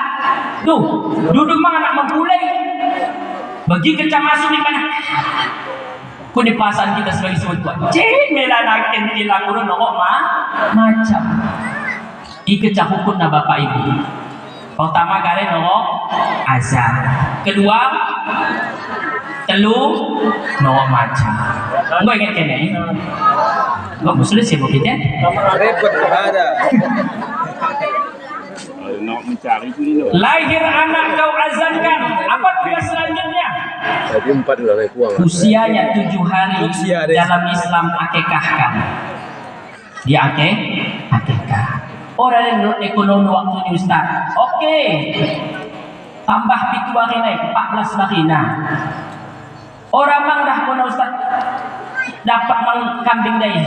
Tuh, duduk mang anak mempulai. Bagi kecak masuk di mana? Ku di pasan kita sebagai sebut kuat. Cik melanakin kila kurun nongok macam. Ikecak hukum na bapak ibu. Pertama kali nongok azan. Kedua telu nongok macam. Enggak ingat kene? Enggak muslim sih begitu. Repot ada. Nak mencari tu ni. Lahir anak kau azankan. Apa tugas selanjutnya? Jadi 4 dah naik puang. Usianya 7 hari Usia dia. dalam Islam akekahkan. Dia akekah. Orang yang ekonomi waktu ni Ustaz. Okey. Tambah pitu hari naik 14 hari nah. Orang mang dah pun Ustaz dapat mang kambing dai.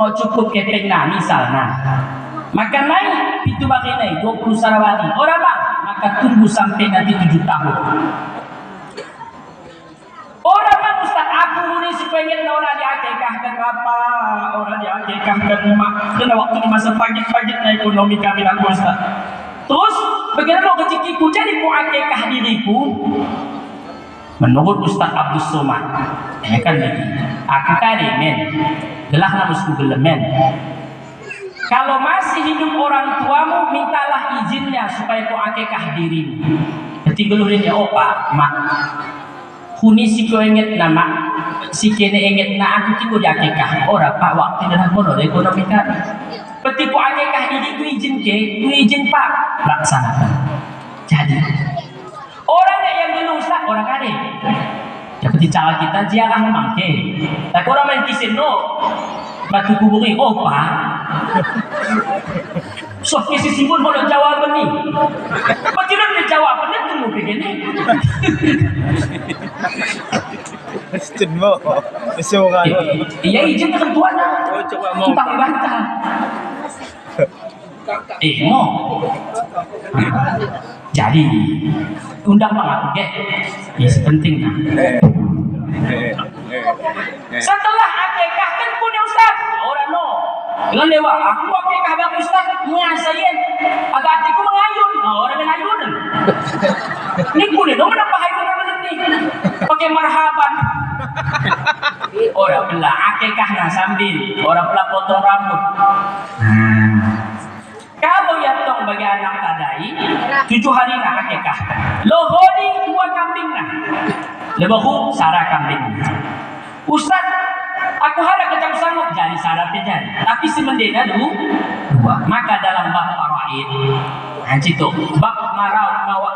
Oh cukup kepeng nah misalnya. Maka naik pitu hari naik 20 sarawari. Orang bang maka tunggu sampai nanti 7 tahun. Orang bang Ustaz aku ni sepengen orang diakekahkan apa? Orang diakekahkan mak. Kena waktu di masa pagi-pagi na ekonomi kami aku Ustaz. Terus bagaimana kezikiku jadi ku akekah diriku? Menurut Ustaz Abdul Somad, kan lagi. Aku kari men, gelah namusku gelemen. Kalau masih hidup orang tuamu, mintalah izinnya supaya kau akekah dirimu. Ketika lurin ya opa, mak. Kuni si kau inget nama, si kene inget na aku tiku di akekah. Orang pak waktu dah kono ekonomi kan. Petipu akekah diri ku izin ke, ku izin pak, laksanakan. Jadi orang yang dulu Ustaz, orang kade. Seperti cara kita jarang memakai. Tapi orang main kisin no, batu kuburi opa. So kisi simbol boleh jawab ni. Macam dia jawab ni tunggu begini. Question mo. Seorang. Iya izin ketentuan dah. Oh coba mau. Tak bantah. Mau. Jadi undang bang aku ke? Ini penting nah. Setelah akekah kan punya Ustaz. Orang no. Dengan lewat aku akekah bang Ustaz. Ngasain. Agak hatiku mengayun. Orang mengayun. Ini kulit dong kenapa hayun orang ni? Pakai marhaban. Orang belah akekah nah sambil orang belah potong rambut. Kalau yang tong bagi anak tadai 7 hari nak akekah. Lohori 2 kambing nah. Lebahu sarah kambing. Ustaz, aku harap kecam sanggup jadi sarah pejan. Tapi si mendena dulu 2. Maka dalam bab faraid. Itu bab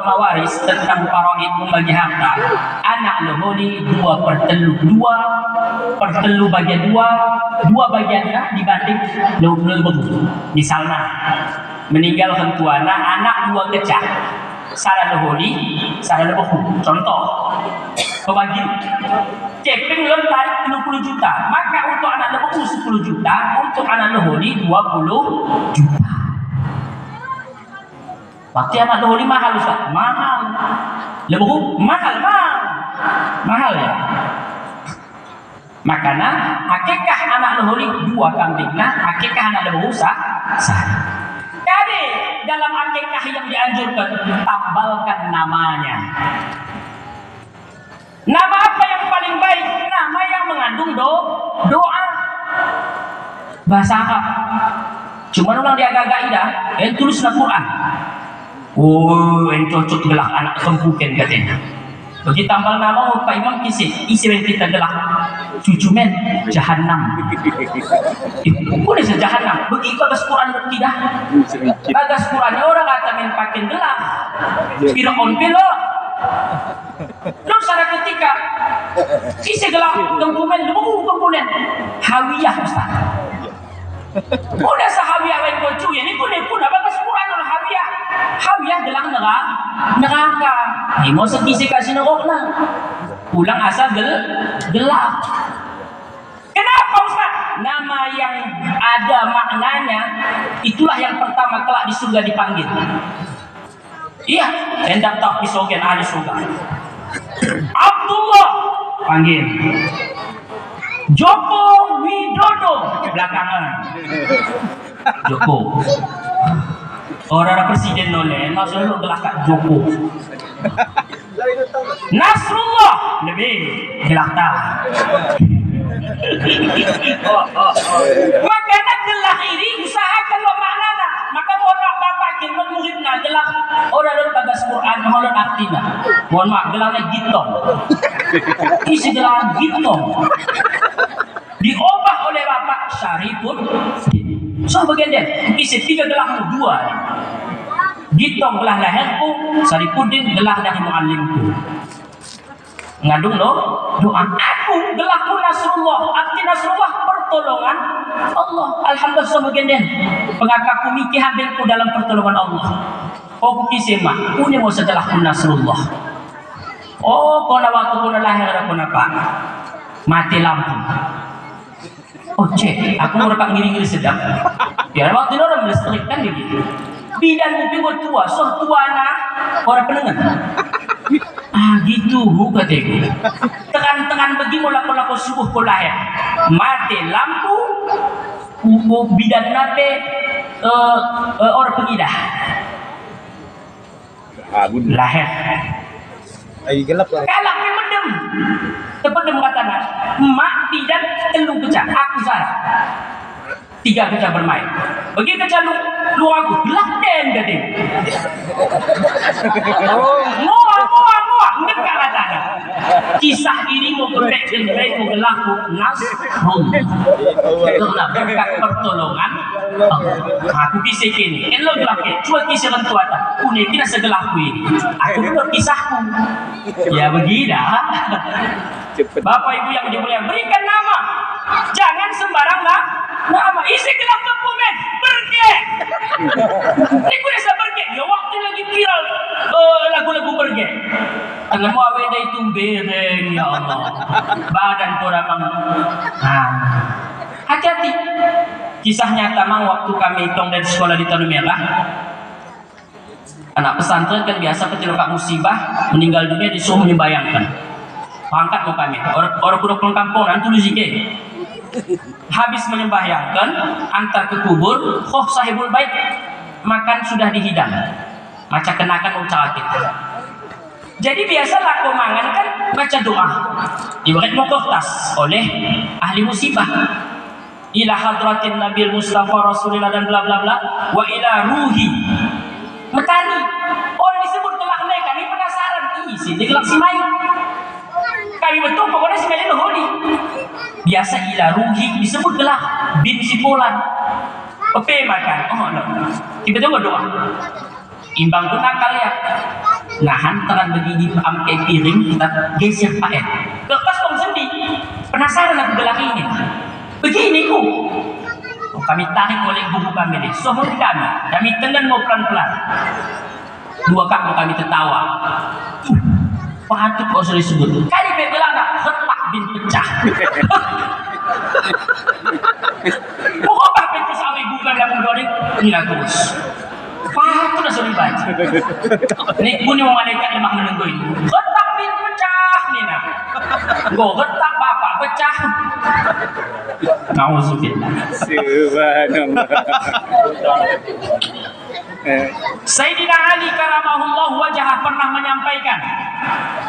mawaris tentang faraid membagi harta. Anak lohori 2/3. 2/3 bagian 2 bagiannya dibanding lebahu. Misalnya meninggalkan tuana anak 2 kecak. Sarah lohori, sarah lebahu. Contoh pembagi keping tarik 20 juta, maka untuk anak lebahu 10 juta, untuk anak lohori 20 juta. Waktu anak lohori mahal Ustaz, mahal. Lebahu mahal ya. Makanya akekah anak lohori 2 kambing, nah akekah anak lebahu sah. Jadi dalam akekah yang dianjurkan tambalkan namanya. Nama apa yang paling baik? Nama yang mengandung doa. Bahasa Arab. Cuma orang dia agak-agak ida, tulis Al-Quran. Oh, yang cocok gelah anak kempuken katanya. Bagi tambal nama Pak Imam isi yang kita gelah cucu men Jahannam. Boleh saja Jahannam. Begitu bagas Quran tidak. Bagas Qurannya orang kata men pakai gelah. Fir'aun pilo. Lalu sana ketika isi gelah kempumen komponen hawiyah Ustaz. Udah sahawiyah lain kocu ya ini pun bagas Quran orang hawiyah. Hawiyah gelang neraka. Ini mau sekisi kasih nerok lah. Pulang asal gelap. Kenapa Ustaz? Nama yang ada maknanya itulah yang pertama kelak di surga dipanggil. Iya, hendak tak pisogen ahli surga. Abdullah panggil. Joko Widodo belakangan. Joko. Orang presiden noleh, maksudnya lo gelak Kak Joko. Nasrullah lebih gelak tak. Makanya gelak ini usahakan lo makna. Maka orang bapak kita muridna gelak orang lo bagas Quran, orang artinya. Mohon maaf, gelaknya gitong. Isi gelak gitong. Diubah oleh bapak Syarifun. So bagian dia isi 3 gelah 2. Gitong gelah lahirku, Syarifuddin gelah dari muallimku. Ngadung lo doa aku gelahku Nasrullah. Arti Nasrullah pertolongan Allah. Alhamdulillah so bagian dia pengakaku mikir hadirku dalam pertolongan Allah. Oh kisema punya mau setelahku Nasrullah. Oh kona waktu kona lahir ada kona pak mati lampu. Oh cek, aku mau rekam ngiri-ngiri sedap. Ya waktu itu orang melestrik kan gitu. Bidan mungkin buat tua, soh tua na orang pendengar. Ah gitu, kataku. Tekan-tekan bagi mulak-mulak subuh pola ya. Mati lampu, bidan nate orang pengidah. Lahir. Ay gelap lah. Kalak ni medem. Tepedem katanya. Mak bidan telu pecah. Aku salah. 3 pecah bermain. Bagi pecah lu aku gelap den gading. Ngoa. Enggak katanya. Kisah ini mau berpek dan mau berlaku Nasrullah. Karena berkat pertolongan aku kisah kini. Kan lo gelap ke? Cuma kisah kan tuata. Punya kira segelapku ini. Aku buat kisahku. Ya begini dah. Bapak Ibu yang dimuliakan, berikan nama. Jangan sembarang nama. Isi gelap dokumen. Pergi. Ini gue bisa pergi. Ya waktu lagi viral lagu-lagu pergi. Tangan mu aweda itu bereng ya Allah. Badan kurang. Hati-hati. Kisah nyata mang waktu kami tong dari sekolah di Tanah Merah. Anak pesantren kan biasa ketika musibah meninggal dunia disuruh membayangkan. Pangkat mau kami. Orang kuda pulang kampung nanti lu zikir. Habis menyembahyangkan antar ke kubur, sahibul bait makan sudah dihidang. Maca kenakan ucapan kita. Jadi biasalah komangan kan baca doa. Ibarat mau kertas oleh ahli musibah. Ila hadratin Nabil Mustafa Rasulullah dan bla bla bla wa ila ruhi. Metani. Orang disebut kelak mereka ini penasaran isi di kelak si main. Kami betul pokoknya si main holi. Biasa ila ruhi disebut kelak bin sipolan. Pepe makan. Oh no. Tiba-tiba doa. Imbang pun nakal ya. Nah hantaran begini amke piring kita geser paen. Lepas kong sendi. Penasaran aku gelak ini. Begini ku. Kami tarik oleh buku kami deh. Semua kami tenang mau pelan-pelan. 2 kami tertawa. Patut kau sudah sebut. Kali bilang retak bin pecah. Pokoknya pintu sawi bukan dalam goreng. Ini terus. Patut dah sudah baca. Ini punya malaikat yang menunggu ini. Retak bin pecah nih nak. Go retak bapak pecah. Nauzubillah. Subhanallah. Sayyidina Ali karamahullah wajah pernah menyampaikan,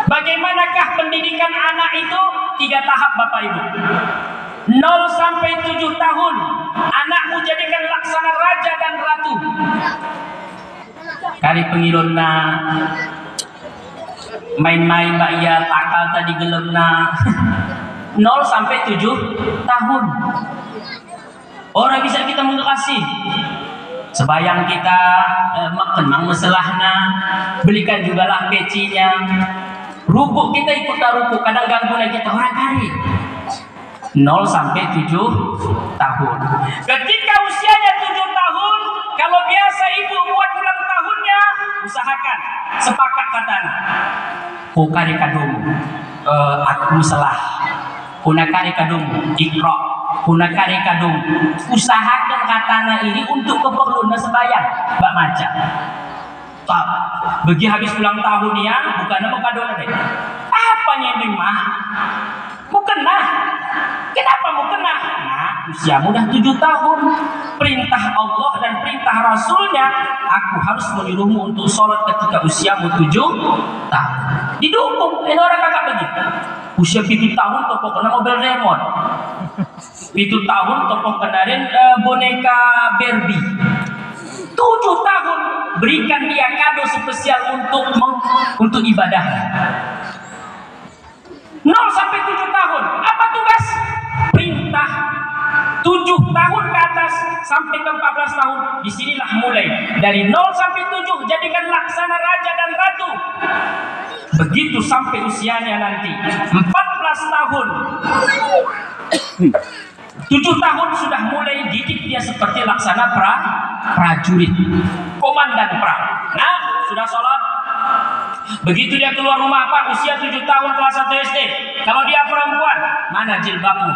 bagaimanakah pendidikan anak itu 3 tahap Bapak Ibu. 0 sampai 7 tahun anakmu jadikan laksana raja dan ratu. Kali pengilonna main-main mbak iya takal tadi gelemna. 0 sampai 7 tahun. Orang bisa kita mengkasih. Sebayang kita kenang masalahnya, belikan juga lah pecinya. Rukuk kita ikut rukuk, kadang ganggu lagi kita orang kari. 0 sampai 7 tahun. Ketika usianya 7 tahun, kalau biasa ibu buat ulang tahunnya, usahakan sepakat katanya. Kukari kadung, aku salah. Kunakari kadung, ikro. Kunakari kadung, usahakan katana ini untuk keperluan sembahyang, Mbak Maca. Tak, bagi habis ulang tahun ya, bukan apa kado deh. Apanya ini mah? Mukena. Kenapa mukena? Nah, usiamu udah 7 tahun. Perintah Allah dan perintah Rasulnya, aku harus menyuruhmu untuk sholat ketika usiamu 7 tahun. Didukung. Ini orang kakak begitu. Usia 7 tahun toko kena mobil remote. 7 tahun toko kenarin boneka Barbie. 7 tahun berikan dia kado spesial untuk ibadah. 0 sampai 7 tahun. Apa tugas? Perintah. 7 tahun ke atas sampai ke 14 tahun. Disinilah mulai. Dari 0 sampai 7 jadikan laksana raja dan ratu. Begitu sampai usianya nanti 14 tahun. 7 tahun sudah mulai didik dia seperti laksana prajurit, komandan perang. Nah, sudah sholat. Begitu dia keluar rumah, Pak, usia 7 tahun kelas 1 SD. Kalau dia perempuan, mana jilbabmu?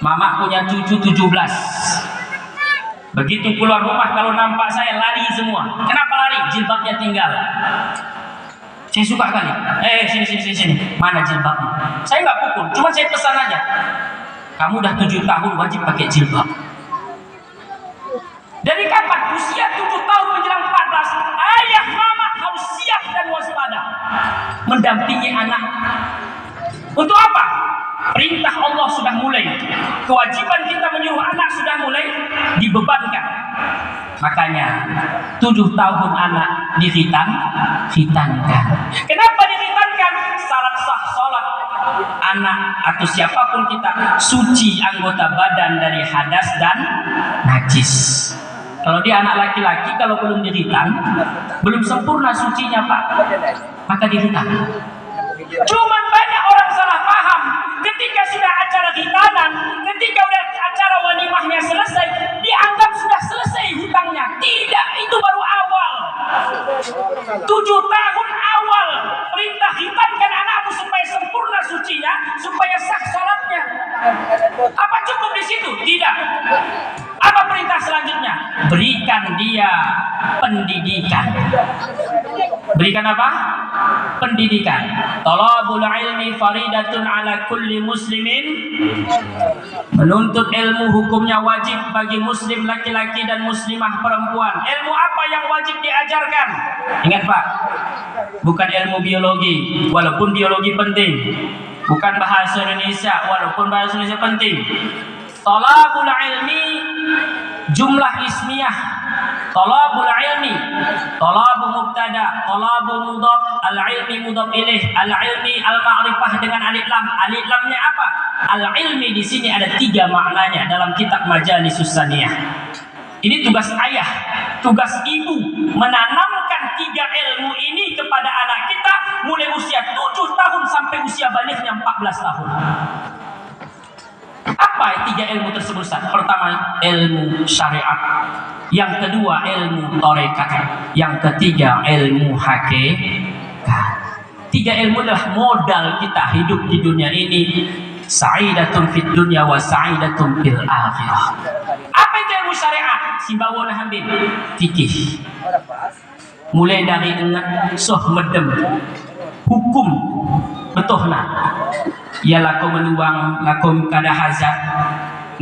Mama punya cucu 17. Begitu keluar rumah, kalau nampak saya lari semua. Kenapa lari? Jilbabnya tinggal. Saya suka kali. Sini. Mana jilbabmu? Saya nggak pukul, cuma saya pesan aja. Kamu udah 7 tahun wajib pakai jilbab. Dari kapan? Usia 7 tahun menjelang 14. Ayah mama harus siap dan waspada mendampingi anak. Untuk apa? Perintah Allah sudah mulai. Kewajiban kita menyuruh anak sudah mulai dibebankan. Makanya 7 tahun anak dihitankan. Kenapa dihitankan? Syarat sah sholat anak atau siapapun kita suci anggota badan dari hadas dan najis. Kalau dia anak laki-laki, kalau belum dihitan, belum sempurna sucinya Pak, maka dihitan. Cuman banyak orang salah paham. Ketika sudah acara hitanan, ketika sudah acara walimahnya selesai, dianggap sudah selesai hutangnya. Tidak, itu baru awal. 7 tahun awal perintah hitankan anakmu supaya sempurna sucinya, supaya sah sholatnya. Apa cukup di situ? Tidak. Apa perintah selanjutnya? Berikan dia pendidikan. Berikan apa? Pendidikan. Talabul ilmi faridatun ala kulli muslimin. Menuntut ilmu hukumnya wajib bagi muslim laki-laki dan muslimah perempuan. Ilmu apa yang wajib diajarkan? Ingat Pak, bukan ilmu biologi, walaupun biologi penting. Bukan bahasa Indonesia, walaupun bahasa Indonesia penting. Talabul ilmi jumlah ismiyah. Talabul ilmi, talabu mubtada, talabu mudhaf, al-ilmi mudhaf ilaih, al-ilmi al-ma'rifah dengan alif lam. Alif lamnya apa? Al-ilmi di sini ada 3 maknanya dalam kitab Majalisus Saniyah. Ini tugas ayah, tugas ibu menanamkan 3 ilmu ini kepada anak kita mulai usia 7 tahun sampai usia baliknya 14 tahun. Apa 3 ilmu tersebut? Pertama, ilmu syariat. Yang kedua, ilmu tarekat. Yang ketiga, ilmu hakikat. 3 ilmu adalah modal kita hidup di dunia ini. Sa'idatun fid dunya wa sa'idatun fil akhirah. Apa itu ilmu syariat? Simbawon hamil, fikih. Mulai dari soh medem, hukum betuhna. Ya laku menuang, laku kada hazard.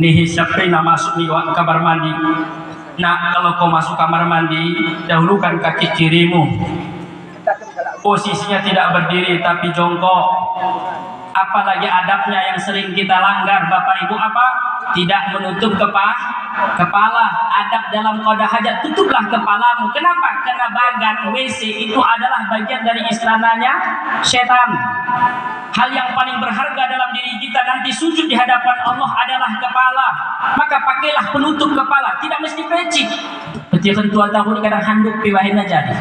Nih siapa yang masuk nih kamar mandi. Nah, kalau kau masuk kamar mandi, dahulukan kaki kirimu. Posisinya tidak berdiri tapi jongkok. Apalagi adabnya yang sering kita langgar, Bapak Ibu, apa? Tidak menutup kepala. Adab dalam qada hajat, tutuplah kepalamu. Kenapa? Karena bagan WC itu adalah bagian dari istananya setan. Hal yang paling berharga dalam diri kita nanti sujud di hadapan Allah adalah kepala. Maka pakailah penutup kepala, tidak mesti peci. Ketika tua tahun kadang handuk piwahin aja jadi.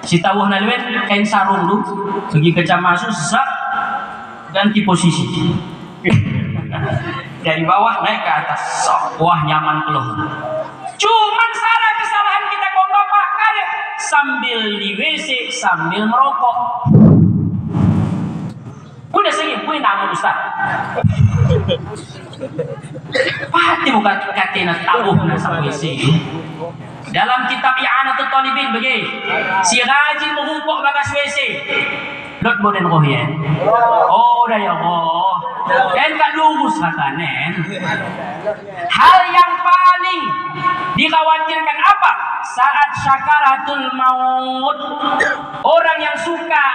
Si tahu nalwet kain sarung lu, pergi ke camasu sesak, ganti posisi. Dari bawah naik ke atas. Wah, nyaman peluh. Cuman salah kesalahan kita kaum bapak kali sambil di WC sambil merokok. Udah sengit, gue namun Ustaz. Pati bukan katina tabuh nasa WC. Dalam kitab I'anatul Talibin begini, si rajin mengumpuk bagas WC. dot boden rohien. Oh, dah ya Allah. En tak lurus katanen. Hal yang paling dikhawatirkan apa? Saat syakaratul maut. Orang yang suka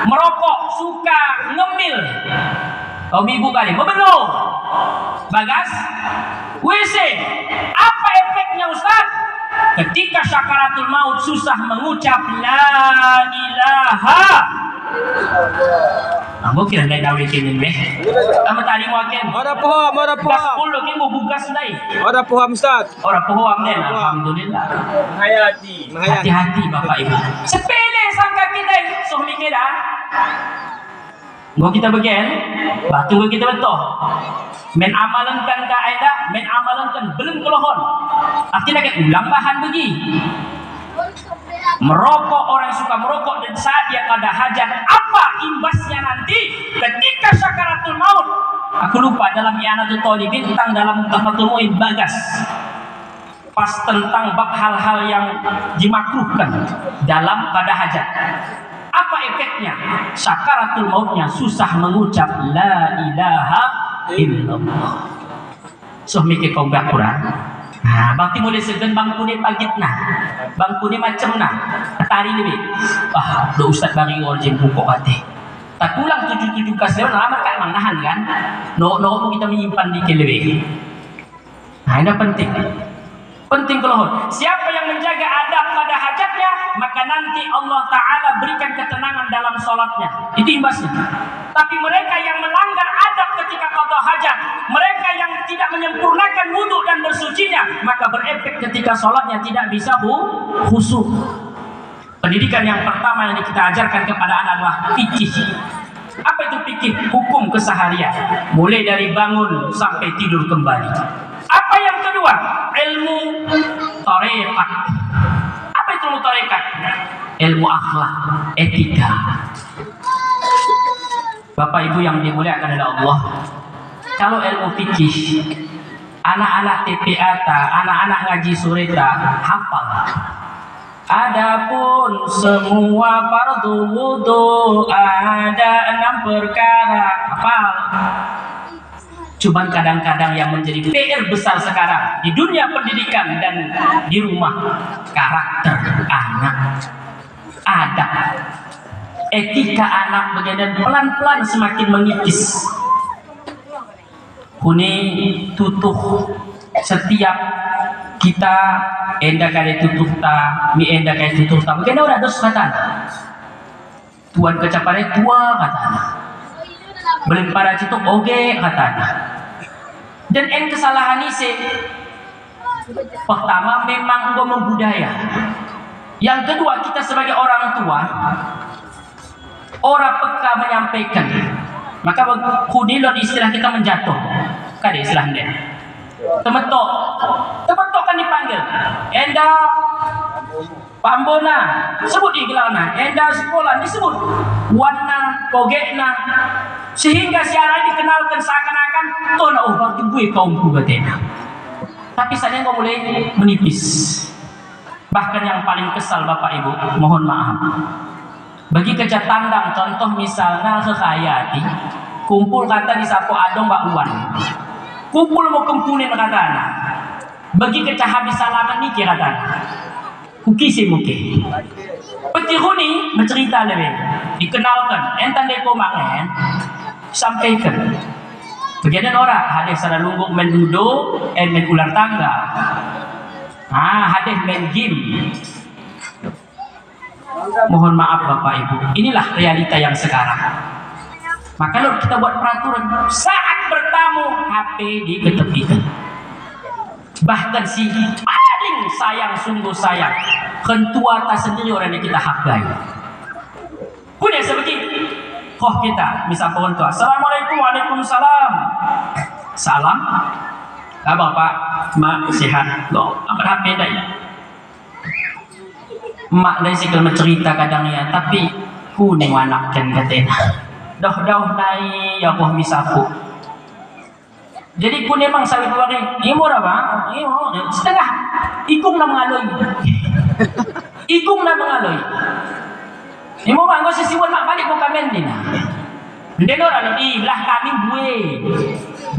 merokok, suka ngemil. Kau ibu kali, belum. Bagas, WC. Apa efeknya Ustaz? Ketika syakaratul maut susah mengucap la ilaha. Ambo kira dai dawe kene be. Kamu tadi makan. Ora paham, ora Gas paham. puluh ki mau bugas dai. Ora paham Ustaz. Orang paham den, alhamdulillah. Hayati. Hati-hati Bapak Ibu. Sepele sangka kita soh mikir dah. Mau kita bagian, batu kita betul. Men amalankan ka aida, men amalankan belum kelohon. Artinya kan ulang bahan bagi. Merokok, orang yang suka merokok dan saat dia kada hajat, apa imbasnya nanti ketika syakaratul maut? Aku lupa dalam I'anatul Talibin tentang dalam Tafatul Mu'in Bagas. Pas tentang bab hal-hal yang dimakruhkan dalam kada hajat. Apa efeknya? Syakaratul mautnya susah mengucap la ilaha illallah. So mikir kau gak kurang. Nah, bakti mulai segan bangku ni pagit nah, bangku ni macam nah, tari lebih. Ah, do Ustaz bagi orang buku hati. Tak pulang 7 kas lewat lama kan manahan kan? No kita menyimpan di lebih. Nah, ini penting. Penting kelohon. Siapa yang menjaga adab pada hajatnya, maka nanti Allah Ta'ala berikan ketenangan dalam sholatnya. Itu imbasnya. Tapi mereka yang melanggar adab ketika qada hajat, mereka yang tidak menyempurnakan wudhu dan bersucinya, maka berefek ketika sholatnya tidak bisa khusyuk. Pendidikan yang pertama yang kita ajarkan kepada anak adalah fikih. Apa itu fikih? Hukum keseharian. Mulai dari bangun sampai tidur kembali. Apa yang kedua? Ilmu tarekat. Apa itu ilmu tarekat? Ilmu akhlak, etika. Bapak Ibu yang dimuliakan oleh Allah, kalau ilmu fikih, anak-anak TPA, anak-anak ngaji sureta hafal. Adapun semua fardu wudu ada 6 perkara hafal. Cuman kadang-kadang yang menjadi PR besar sekarang di dunia pendidikan dan di rumah, karakter anak, adab, etika anak bagian pelan-pelan semakin mengikis. Kuni tutuh setiap kita enda kali tutuh ta, mi enda kali tutuh ta. Mungkin orang dos kata, tuan kecapare tua kata. Belum pada situ oke katanya. Dan kesalahan ini pertama memang engkau membudaya. Yang kedua kita sebagai orang tua orang peka menyampaikan. Maka kudilon istilah kita menjatuh. Kada istilah dia. Temetok kan dipanggil. Enda Pambona sebut di gelana. Enda sekolah disebut warna kogekna. Sehingga siaran dikenalkan seakan-akan tona bakti gue kaumku batena. Tapi saya nggak mulai menipis. Bahkan yang paling kesal Bapak Ibu, mohon maaf. Bagi kerja tandang, contoh misalnya kekayati, kumpul kata di sapu adong Mbak Uwan. Kumpul mau kempunin katanya. Bagi kerja habis salaman nih katanya. Kukisi mungkin. Petihuni mencerita lebih, dikenalkan. Entan deko mangen. Sampaikan kejadian orang hadis sana lungguk main ludo main ular tangga hadis main game. Mohon maaf Bapak Ibu, inilah realita yang sekarang. Maka kalau kita buat peraturan saat bertamu HP diketepikan. Bahkan si paling sayang sungguh sayang kentua tak sendiri orang yang kita hargai. Punya sebegitu kita misal pohon tua. Assalamualaikum, waalaikumsalam. Salam. Bapak, mak sehat. Loh, apa HP dah? Mak dah sikal mencerita kadang ya, tapi kuning anak kan katanya. Dah nai ya boh misaku. Jadi kuning memang sawit warna. Imo apa? Imo setengah. Ikung na mengaloi. Ikung na mengaloi. Imo manggo sisiwan mak balik buka mendina. Ndek ora nanti belah kami gue.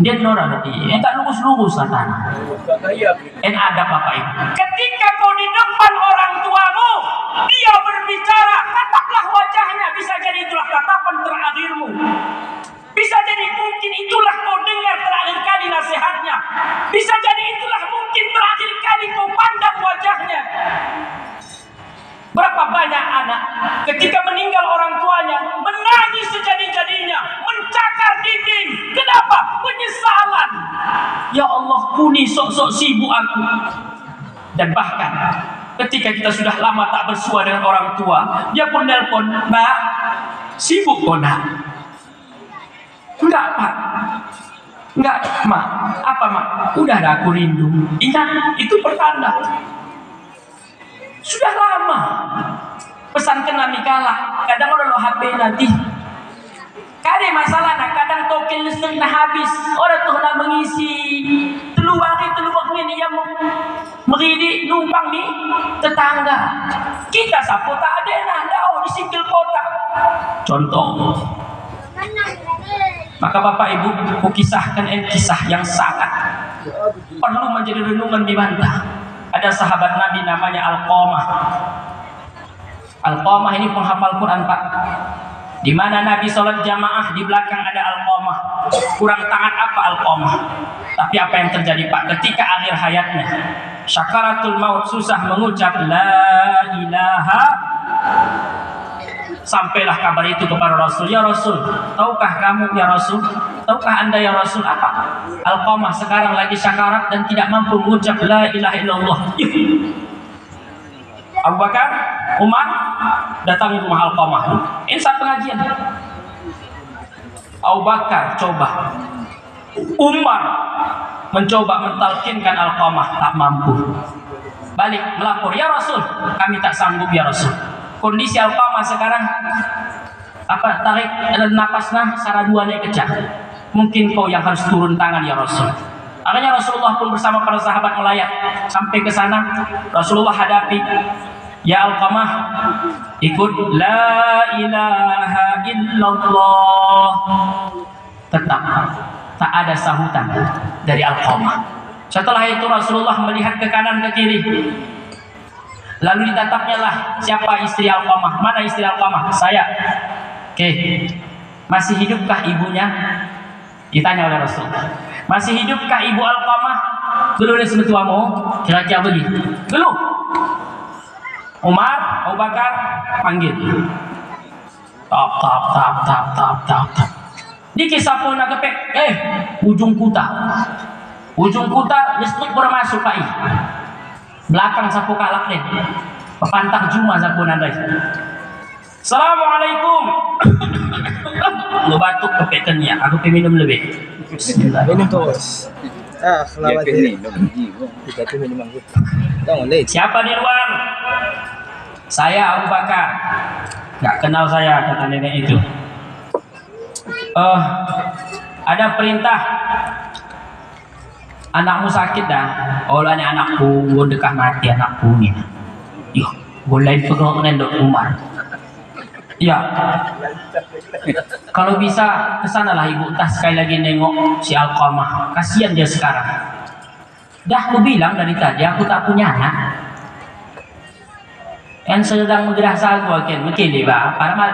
Ndek ora nanti. Enggak lurus-lurus tanah. Ada Bapak Ibu. Ketika kau di depan orang tuamu, dia berbicara, tataplah wajahnya. Bisa jadi itulah tatapan terakhirmu. Bisa jadi mungkin itulah kau dengar terakhir kali nasihatnya. Bisa jadi itulah mungkin terakhir kali kau pandang wajahnya. Berapa banyak anak ketika meninggal orang tuanya menangis sejadi-jadinya, mencakar dinding. Kenapa? Penyesalan. Ya Allah, kuni sok-sok sibuk aku. Dan bahkan ketika kita sudah lama tak bersua dengan orang tua, dia pun nelpon, "Mbak, sibuk kok nak?" "Enggak Pak." "Enggak Mak." "Apa Mak?" "Udah ada aku rindu." Ingat, itu pertanda sudah lama. Pesan kena kalah. Kadang orang lo HP nanti. Kade masalah nak kadang token listrik nak habis. Orang tuh nak mengisi teluang ini yang meridi numpang ni tetangga. Kita sapu tak ada nak dah di sikil kota. Contoh. Maka Bapak Ibu, kukisahkan kisah yang sangat perlu menjadi renungan di bantah. Ada sahabat Nabi namanya Alqamah. Alqamah ini penghafal Quran Pak. Di mana Nabi sholat jamaah, di belakang ada Alqamah. Kurang taat apa Alqamah? Tapi apa yang terjadi Pak? Ketika akhir hayatnya, syakaratul maut, susah mengucap la ilaha. Sampailah kabar itu kepada Rasul. "Ya Rasul, tahukah kamu ya Rasul? Tahukah anda ya Rasul apa? Alqamah sekarang lagi syakarat dan tidak mampu mengucap la ilaha illallah." Abu Bakar, Umar datangi rumah Alqamah. Ini saat pengajian. Abu Bakar coba, Umar mencoba mentalkinkan Alqamah, tak mampu. Balik melapor, "Ya Rasul, kami tak sanggup ya Rasul. Kondisi Alqamah sekarang tarik napasnya sarah dua naik kecak. Mungkin kau yang harus turun tangan ya Rasul." Akhirnya Rasulullah pun bersama para sahabat melayat sampai ke sana. Rasulullah hadapi, "Ya Alqamah, ikut la ilaha illallah." Tetap tak ada sahutan dari Alqamah. Setelah itu Rasulullah melihat ke kanan ke kiri. Lalu ditatapnya lah, siapa istri Alqamah? "Mana istri Alqamah?" "Saya." "Oke, masih hidupkah ibunya?" Ditanya oleh Rasul. "Masih hidupkah ibu Alqamah?" "Belum ada sebetuamu." "Kira-kira begitu." "Belum." Umar, Abu Bakar panggil. Tap. Dikisah pun nak kepek. Ujung kuta listrik bermasuk Pak. Belakang sapu kalak deh. Pepantang Juma sapu nandai. "Assalamualaikum." Lu batuk kepekannya. Aku minum lebih. Bismillah. Minum terus. Selamat ini. Kita tuh minum anggur. "Siapa di luar?" "Saya Abu Bakar." "Nggak kenal saya," kata nenek itu. Ada perintah. Anakmu sakit dah." "Oh, ini anakku, gue dekah mati anakku ni." "Yo, gue lain pegang Dok Umar." "Ya, kalau bisa kesanalah ibu, entah sekali lagi nengok si Alqamah. Kasihan dia sekarang. Dah aku bilang dari tadi aku tak punya anak. Yang sedang menggerasa aku akan mungkin ba, para mal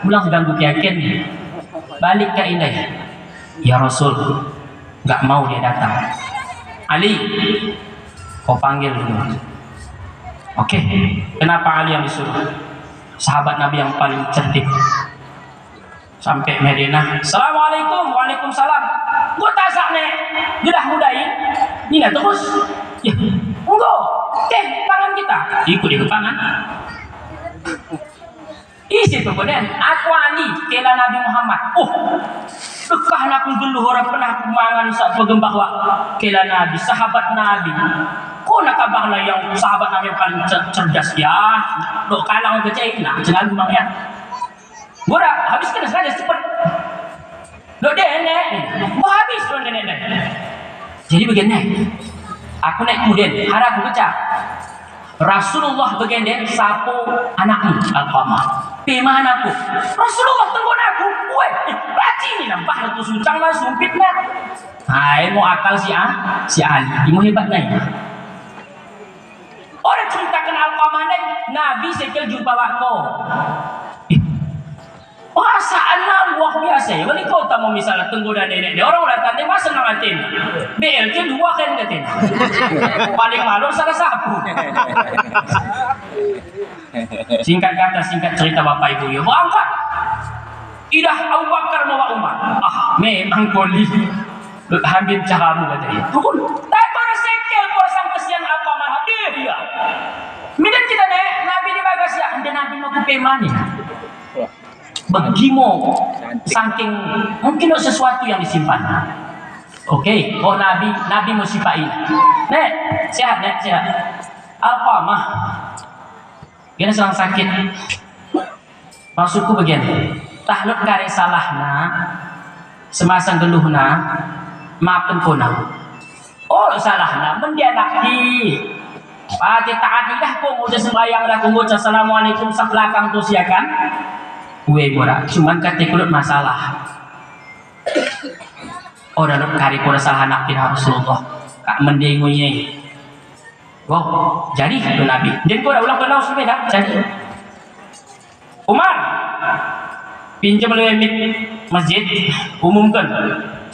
pulang sedang aku yakin balik ke Indah." "Ya Rasul, nggak mau dia datang." "Ali, kau panggil dulu." "Oke." Kenapa Ali yang disuruh? Sahabat Nabi yang paling cerdik. Sampai Madinah, "Assalamualaikum." "Waalaikumsalam." "Gua tasak nek, gedah mudai." "Ini terus." "Ya, enggak. Pangan kita." "Ikut di pangan." Isi tu kemudian aku Ali kela Nabi Muhammad. Dekah nak geluh orang pernah kumangan sak pegembah wa kela Nabi, sahabat Nabi. Kau nak kabarlah yang sahabat Nabi yang paling cerdas ya. Dok kalang kecil nak jangan memang ya. Gua dah habis kena saja cepat. Dok deh nek. Gua habis tu nek. Jadi begini. Aku naik kemudian hari aku baca Rasulullah begini sapu anakmu Alqamah. Pimahan aku. Rasulullah tenggon aku. Weh, baci ni nampak tu sucang lah sumpit nak. Hai, mau akal si Ali. Imu hebat naik. Orang ceritakan Alqamah naik. Nabi sekal jumpa waktu. Perasaan lah luar biasa. Kalau kau tak mau misalnya tenggoda nenek dia, orang datang dia masa nak ngatin. BLT dua kan ngatin. Paling malu salah sapu. Singkat kata, singkat cerita bapak ibu ya. Berangkat. Idah Abu Bakar bawa Umar. Memang koli. Ambil caramu kata dia. Tukul. Tak pernah sekel puasang kesian Alqamah. Dia. Minat kita Nabi di bagas ya. Dan Nabi mau kepemani. Begimo saking mungkin ada sesuatu yang disimpan. Oke, oh Nabi mau sipain. Nek, sehat. Alqamah. Dia sedang sakit. Maksudku begini. Tahluk kare salahna semasa geluhna maafkan kona. Oh salahna mendianaki. Pati taatilah kau udah sembahyang dah kau ucap assalamualaikum sebelakang tu siakan. Kue murah, cuman kata kulit masalah. Oh dalam kari kulit salah anak kita Rasulullah. Kak mendengunya. Wow, jadi itu Nabi. Jadi kau dah ulang kenal sudah jadi. Umar, pinjam lewat masjid, umumkan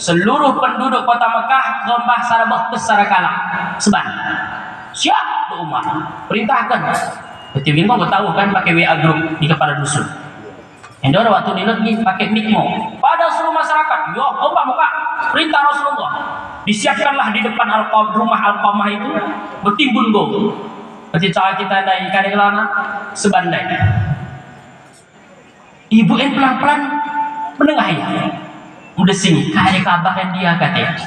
seluruh penduduk kota Mekah lembah sarabah besar kalah seban. Siap Umar, perintahkan. Betul kau tahu kan pakai WA group di kepala dusun. Yang ada waktu ni pakai mikmo pada seluruh masyarakat. Yo, ombak muka perintah Rasulullah. Disiapkanlah di depan rumah Alqamah itu bertimbun go. Seperti cara kita naik kari kelana sebandai. Ibu yang pelan-pelan menengah ya. Udah sini kari kabarkan dia katanya.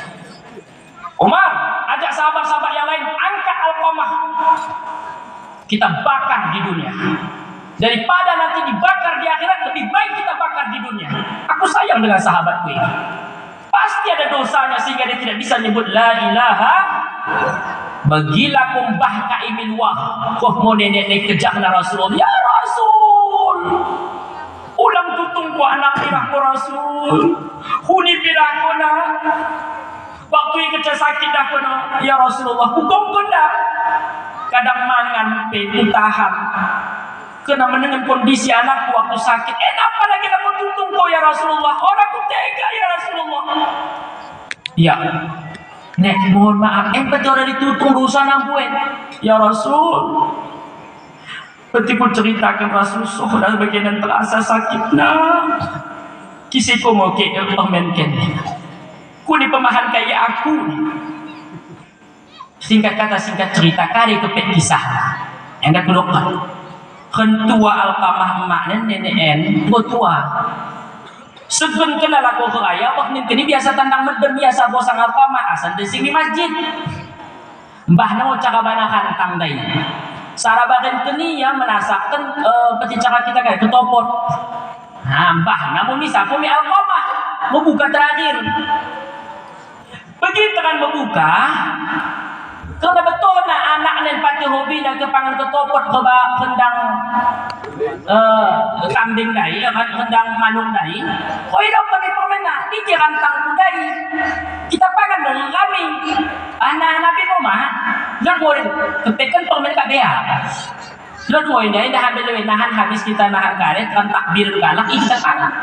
Umar, ajak sahabat-sahabat yang lain angkat Alqamah. Kita bakar di dunia. Daripada nanti dibakar di akhirat, lebih baik kita bakar di dunia. Aku sayang dengan sahabatku ini. Pasti ada dosanya sehingga dia tidak bisa nyebut la ilaha. Bagilah kumbah kaimil wah. Kau mau nenek kejak na Rasulullah. Ya Rasul. Ulang tutung ku anak pirahku Rasul. Huni pirahku na. Waktu yang kecil sakit dah ku na. Ya Rasulullah. Hukum ku na. Kadang mangan tahan. Kena mendengar kondisi anakku waktu sakit. Kenapa lagi aku tutung kau ya Rasulullah? Orangku tega ya Rasulullah. Ya, nek mohon maaf. Betul ada ditutung dosa nampuin. Ya Rasul. Berarti ku ceritakan Rasul dan bagian terasa sakit nah. Kisiku mau ke menken. Ku di pemahan kayak aku. Singkat kata singkat cerita kari kepek kisah. Yang aku lupa. Kentua Alqamah emak nenek tua. Segun kenal aku ke ayah, wah ini biasa tandang medem biasa bosang Alqamah asal di sini masjid. Mbah nau cara banakan tangdai. Sarabakan kini yang menasakkan peti cara kita kayak ketopot. Nah, mbah namun bisa kami Alqamah membuka terakhir. Begitu kan membuka. Karena betul nak anak dan pati hobi nak kepangan ketopot keba kendang kambing dai, kendang manuk dai. Koi dah pakai pemenang di rantang kudai. Kita pangan dengan kami. Anak-anak di rumah, nak boleh kepekan pemen kabea. Nak boleh dah ambil nahan habis kita nahan karet kan takbir galak kita pangan.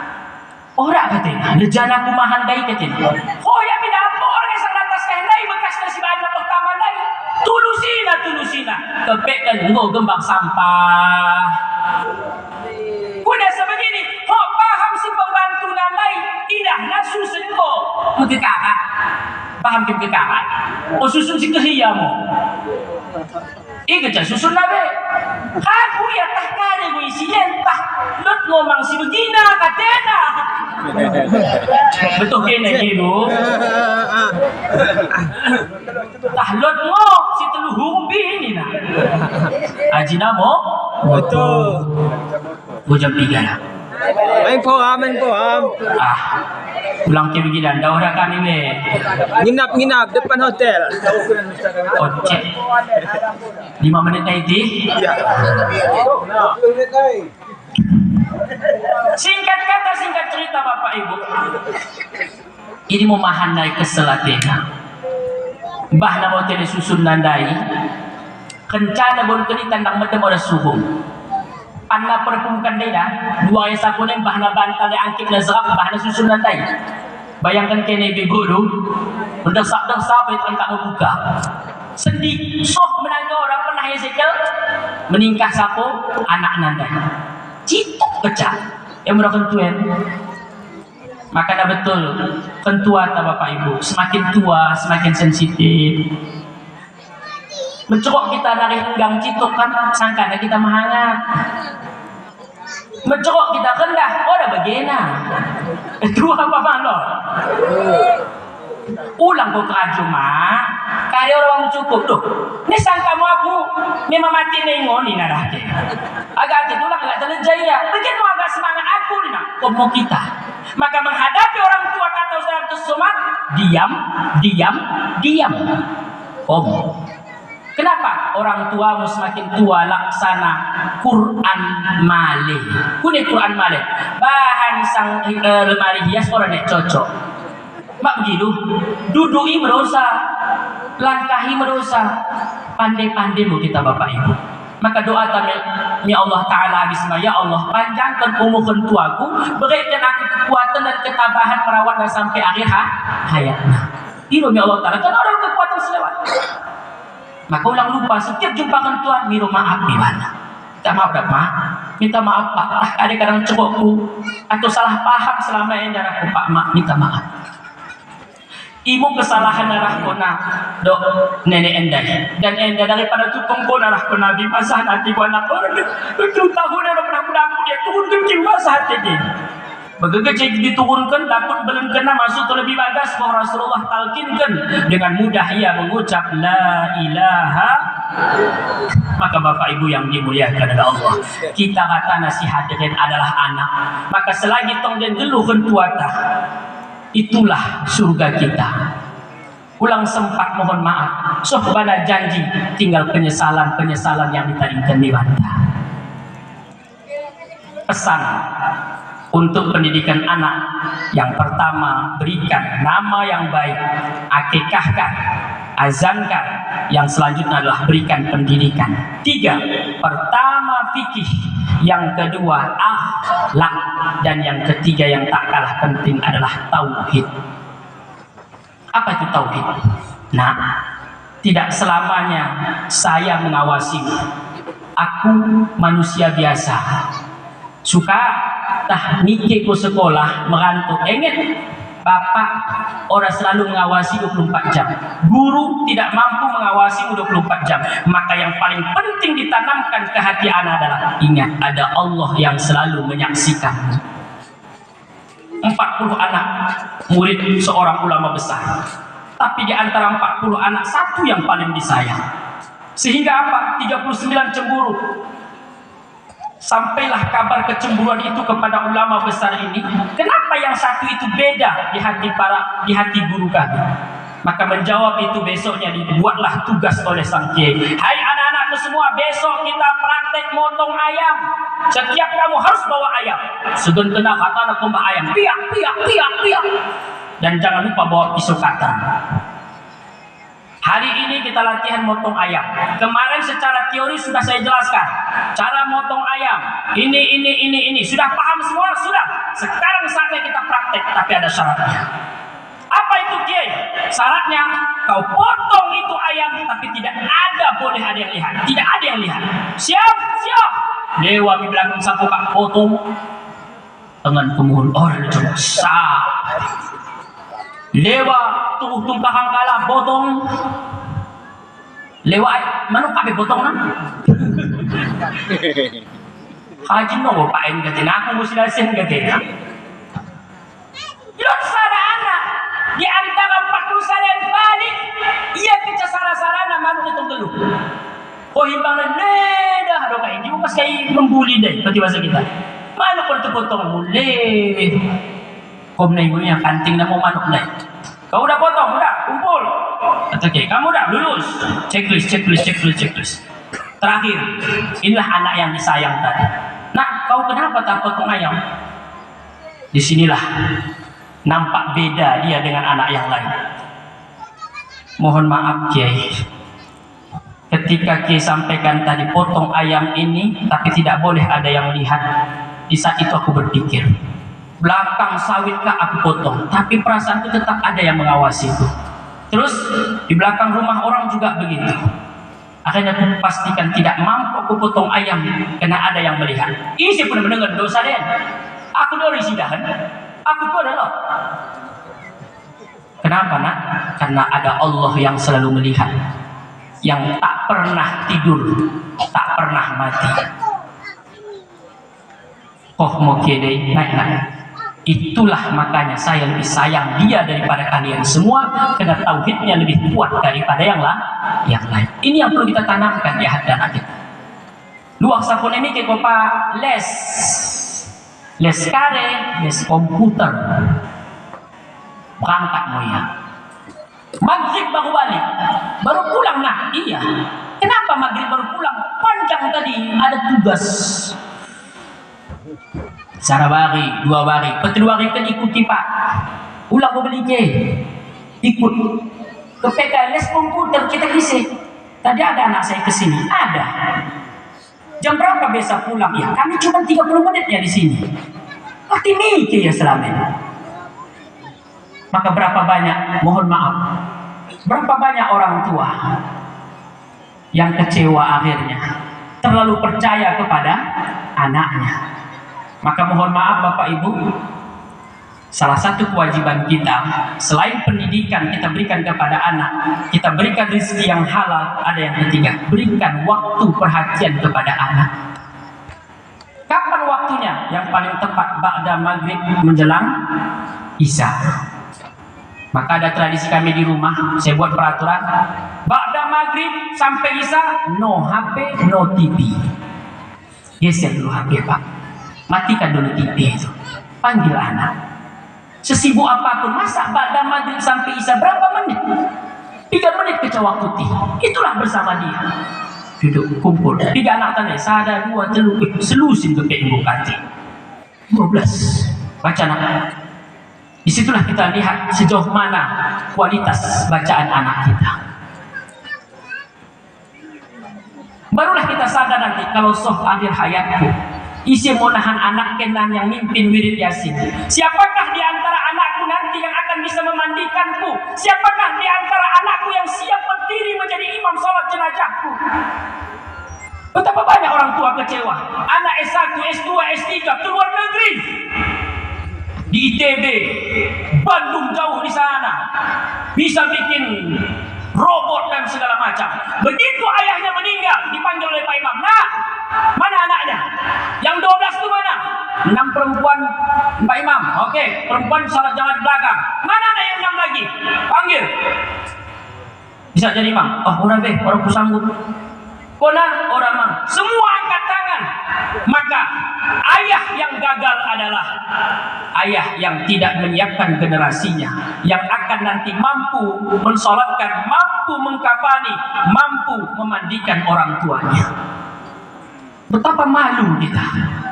Orang katanya, lejana kumahan dai katanya. Oh ya bina apa orang yang sangat dai bekas nasi banyak pertama dai. Tulusina kepek kan engkau gembang sampah. Kuda sebegini, kau paham si pembantu nanai tidak nak susun kau kekakak. Paham kekakak? Oh susun si kehiyamu. Ika susun nabe. Aku ya tak kare gue isinya entah. Lot ngomong si begina katena. Betul kena gitu. Tahlot mo si teluhung bini na. Aji namo? Betul. Jam 3 na. Main poham. Pulang ke begini dah orang kan ini. Nginap depan hotel. Cek. 5 menit lagi. Ya. Singkat kata, singkat cerita Bapak Ibu, ini memahan naik keselatena. Mbah nama tele susun nandai, kencana bon kini tandang medem ada suhung. Panna perpungkan dia, dua yang sakune mbah na bantal yang angkip na serap, mbah na susun nandai. Bayangkan kene begodo, mendesak-desak itu tak membuka. Sedih, sok menangga orang pernah Hezekiel meningkah sapo anak nandai. Citok pecah, yang merakan tuen. Maka betul kentua ta Bapak Ibu, semakin tua semakin sensitif. Mencorok kita dari enggang citok kan, sangkanya kita menghangat. Mencorok kita rendah, oh ada bagena. Itu apa mana? Ulang kau keraju mak, kali orang cukup tuh. Ini sangka mau aku, memang mati nengoni narah ke. Agak itu ulang agak terjaya. Bikin mau agak semangat aku nih nak, kau mau kita. Maka menghadapi orang tua kata Ustaz Abdul Somad, diam. Om. Kenapa orang tuamu semakin tua laksana Quran malih? Kuni Quran malih. Bahan sang lemari hias orang nek cocok. Mak begitu, dudui merosa, langkahi merosa, pandai-pandai mu kita Bapak Ibu. Maka doa kami, ya Allah Ta'ala bismillah, ya Allah panjangkan umur tuaku, berikan aku kekuatan dan ketabahan merawatnya sampai akhir hayatnya. Itu ya Allah Ta'ala, kan orang kekuatan selewat. Maka ulang lupa setiap jumpa kentua, miru maaf di mana? Minta maaf dah mak, minta maaf pak. Ada kadang cebokku atau salah paham selama yang darahku pak mak, minta maaf. Ibu kesalahan arah kona dok nenek endai dan enda daripada tukung kona arah kona di masa nanti anak orang itu tahun yang pernah aku dia turun ke masa hati dia begitu diturunkan takut belum kena masuk terlebih bagas bahwa Rasulullah talkinkan dengan mudah ia mengucap la ilaha. Maka Bapak Ibu yang dimuliakan oleh Allah, kita kata nasihat dengan adalah anak, maka selagi tong dan geluh kentuata itulah surga kita. Ulang sempat mohon maaf, sohbana janji tinggal penyesalan yang ditadingkan di banta. Pesan untuk pendidikan anak, yang pertama berikan nama yang baik, akikahkan, azankan. Yang selanjutnya adalah berikan pendidikan. 3, pertama fikih, yang kedua akhlak, dan yang ketiga yang tak kalah penting adalah tauhid. Apa itu tauhid? Nah, tidak selamanya saya mengawasimu. Aku manusia biasa, suka tah mikir ke sekolah merantau. Ingat, bapak orang selalu mengawasi 24 jam. Guru tidak mampu mengawasi 24 jam. Maka yang paling penting ditanamkan ke hati anak adalah ingat ada Allah yang selalu menyaksikan. 40 anak murid seorang ulama besar. Tapi di antara 40 anak satu yang paling disayang. Sehingga apa? 39 cemburu. Sampailah kabar kecemburuan itu kepada ulama besar ini. Kenapa yang satu itu beda di hati guru kami? Maka menjawab itu besoknya dibuatlah tugas oleh sang kiai. Hai anak-anakku semua, besok kita praktek motong ayam. Setiap kamu harus bawa ayam. Segan kena kata anak kumbah ayam. Piak. Dan jangan lupa bawa pisau kata. Hari ini kita latihan motong ayam. Kemarin secara teori sudah saya jelaskan cara motong ayam. Ini sudah paham semua? Sudah. Sekarang saatnya kita praktek, tapi ada syaratnya. Apa itu kiai? Syaratnya kau potong itu ayam, tapi tidak boleh ada yang lihat. Tidak ada yang lihat. Siap. Dewa di belakang sapu kak potong. Tangan kemuhun orang coba sah. Lewa tubuh tumpahang kalah potong. Lewa manuk kabe potong na. Haji no paen gatin aku mesti lasen gatin. Yun sana anak di antara 40 salen balik ia keca sara-sarana manuk itong geluh. Oh himbang dah do kain di bukas kay membuli deh pati bahasa kita. Manuk potong mulai. Kom na ibu yang kanting na mo manok na. Kau udah potong, udah kumpul. Oke, kamu udah lulus. Checklist. Terakhir, inilah anak yang disayang tadi. Nah, kau Tahu kenapa tak potong ayam? Disinilah nampak beda dia dengan anak yang lain. Mohon maaf Kiai, ketika Kiai sampaikan tadi potong ayam ini tapi tidak boleh ada yang melihat, di saat itu aku berpikir, belakang sawitkah aku potong, tapi perasaanku tetap ada yang mengawasi itu. Terus di belakang rumah orang juga begitu. Akhirnya aku pastikan tidak mampu aku potong ayam karena ada yang melihat. Ini saya pernah mendengar dosa dia. Aku dari sidahan, aku tuh adalah. Kenapa nak? Karena ada Allah yang selalu melihat, yang tak pernah tidur, tak pernah mati. Oh mau kede naik. Itulah makanya saya lebih sayang dia daripada kalian semua, karena tauhidnya lebih kuat daripada yang lain. Ini yang perlu kita tanamkan di hati anak kita. Luang sapun ini ke kopa les kare, les komputer, berangkat moya. Maghrib baru balik, baru pulang nak. Iya. Kenapa maghrib baru pulang? Panjang tadi, ada tugas. Sarah bari, 2 hari, petilu hari kan ikuti pak. Ulang mau beli ke, ikut ke PK les komputer kita kisi. Tadi ada anak saya kesini, ada. Jam berapa biasa pulang? Ya kami cuma 30 menit ya di sini. Pasti mikir ya selama ini. Maka berapa banyak, mohon maaf, berapa banyak orang tua yang kecewa akhirnya, terlalu percaya kepada anaknya. Maka mohon maaf Bapak Ibu, salah satu kewajiban kita selain pendidikan kita berikan kepada anak, kita berikan rezeki yang halal. Ada yang ketiga, berikan waktu perhatian kepada anak. Kapan waktunya? Yang paling tepat ba'da maghrib menjelang isya. Maka ada tradisi kami di rumah, saya buat peraturan ba'da maghrib sampai isya no HP, no TV. Geser dulu HP Pak, matikan dulu TV itu, panggil anak. Sesibuk apapun, masa ba'da maghrib sampai isya berapa menit? 3 menit kecil waktu TV. Itulah bersama dia. Duduk kumpul. 3 anak tanya, sada 2 teluk selusin ke ibu kati. 12. Baca nak. Disitulah kita lihat sejauh mana kualitas bacaan anak kita. Barulah kita sadar nanti kalau soh akhir hayatku isi mau nahan anak kenan yang mimpin wirid yasin. Siapakah di antara anakku nanti yang akan bisa memandikanku? Siapakah di antara anakku yang siap berdiri menjadi imam sholat jenazahku? Betapa banyak orang tua kecewa. Anak S1, S2, S3 ke luar negeri, di ITB, Bandung jauh di sana, bisa bikin robot dan segala macam. Begitu ayahnya meninggal, dipanggil oleh Pak Imam. Nah, mana anaknya? Yang 12 itu mana? 6 perempuan Pak Imam. Oke, perempuan salat jamaah di belakang. Mana ada yang 6 lagi? Panggil. Bisa jadi imam. Oh, orang deh, orang kusanggup. Kona orang mang. Semua angkat tangan. Maka ayah yang gagal adalah ayah yang tidak menyiapkan generasinya, yang akan nanti mampu mensolatkan, mampu mengkafani, mampu memandikan orang tuanya. Betapa malu kita.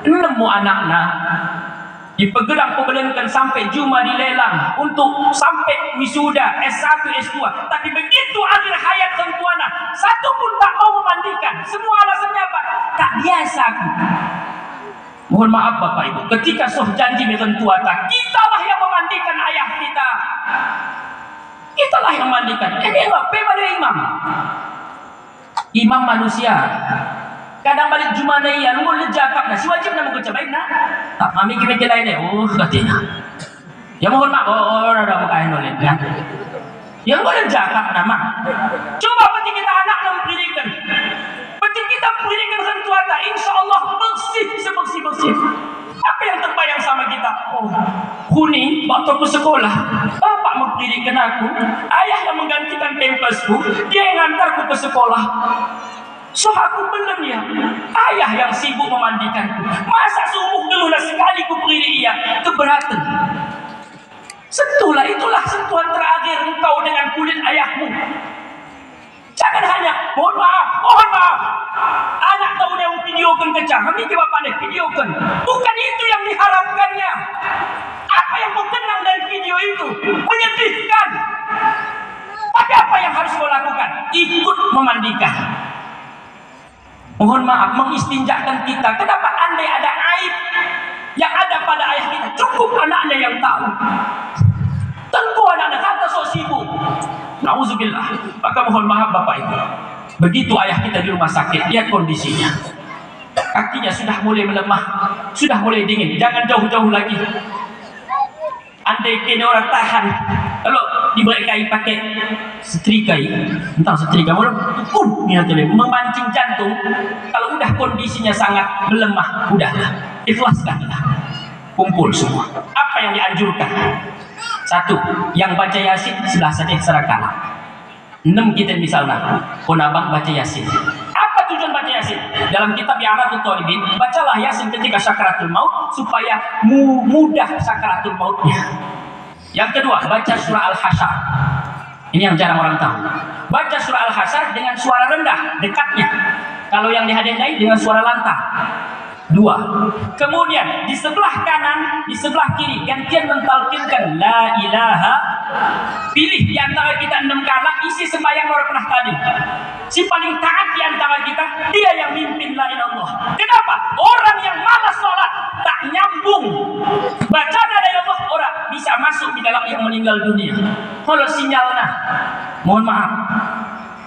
Nemu anaknya dipegerang pembelikan sampai Juma dilelang untuk sampai wisuda S1, S2. Tapi begitu akhir hayat tentuana, satu pun tak mau memandikan. Semua alasannya apa? Tak biasa aku. Mohon maaf Bapak Ibu, ketika soh janji bertentuata, kitalah yang memandikan ayah kita. Kitalah yang memandikan. Ini enggak pada imam. Imam manusia. Kadang balik Jumana iya, nunggu lejakap nah, si wajib namun kecabain nah. Tak kami kita lain katanya. Ya mohon maaf, ada bukain oleh kan. Yang boleh lejakap nama. Coba penting kita anak mempendidikan. Penting kita pendidikan sentuata, insya Allah bersih sebersih. Apa yang terbayang sama kita? Oh, Kuni, waktu aku sekolah, bapak mempendidikan aku, ayah yang menggantikan tempesku, dia yang ngantarku ke sekolah. So aku belum ya, ayah yang sibuk memandikanku. Masa subuh dulu sekali ku beri ia keberatan. Sentuhlah, itulah sentuhan terakhir engkau dengan kulit ayahmu. Jangan hanya mohon maaf. Anak tahu dia video videokan kecah, kami coba pandai videokan. Bukan itu yang diharapkannya. Apa yang kau kenang dari video itu? Menyedihkan. Tapi apa yang harus kau lakukan? Ikut memandikan. Mohon maaf, mengistinjakan kita. Kenapa andai ada aib yang ada pada ayah kita, cukup anaknya yang tahu. Tentu anak-anak kata sok sibuk. Nauzubillah. Maka mohon maaf Bapak Ibu. Begitu ayah kita di rumah sakit, lihat kondisinya. Kakinya sudah mulai melemah, sudah mulai dingin. Jangan jauh-jauh lagi. Andai kena orang tahan, kalau diberikai pakai setrikai, entah setrika mana, memancing jantung. Kalau udah kondisinya sangat melemah, udahlah, ikhlaskanlah, kumpul semua. Apa yang dianjurkan? Satu, yang baca Yasin sebelah saja serakalah. 6 kita misalnya, konabang baca Yasin. Apa tujuan baca Yasin? Dalam kitab I'anatul Talibin, bacalah Yasin ketika sakaratul maut supaya mudah sakaratul mautnya. Yang kedua, baca surah Al-Hasyr. Ini yang jarang orang tahu. Baca surah Al-Hasyr dengan suara rendah, dekatnya. Kalau yang dihadiri dengan suara lantang. 2. Kemudian di sebelah kanan, di sebelah kiri gantian mentalkinkan la ilaha. Pilih di antara kita 6 kanak, isi sembahyang orang pernah tadi. Si paling taat di antara kita, dia yang mimpin la ilallah. Kenapa? Orang yang malas sholat, tak nyambung baca la ilallah, orang bisa masuk di dalam yang meninggal dunia. Kalau sinyalnya, mohon maaf,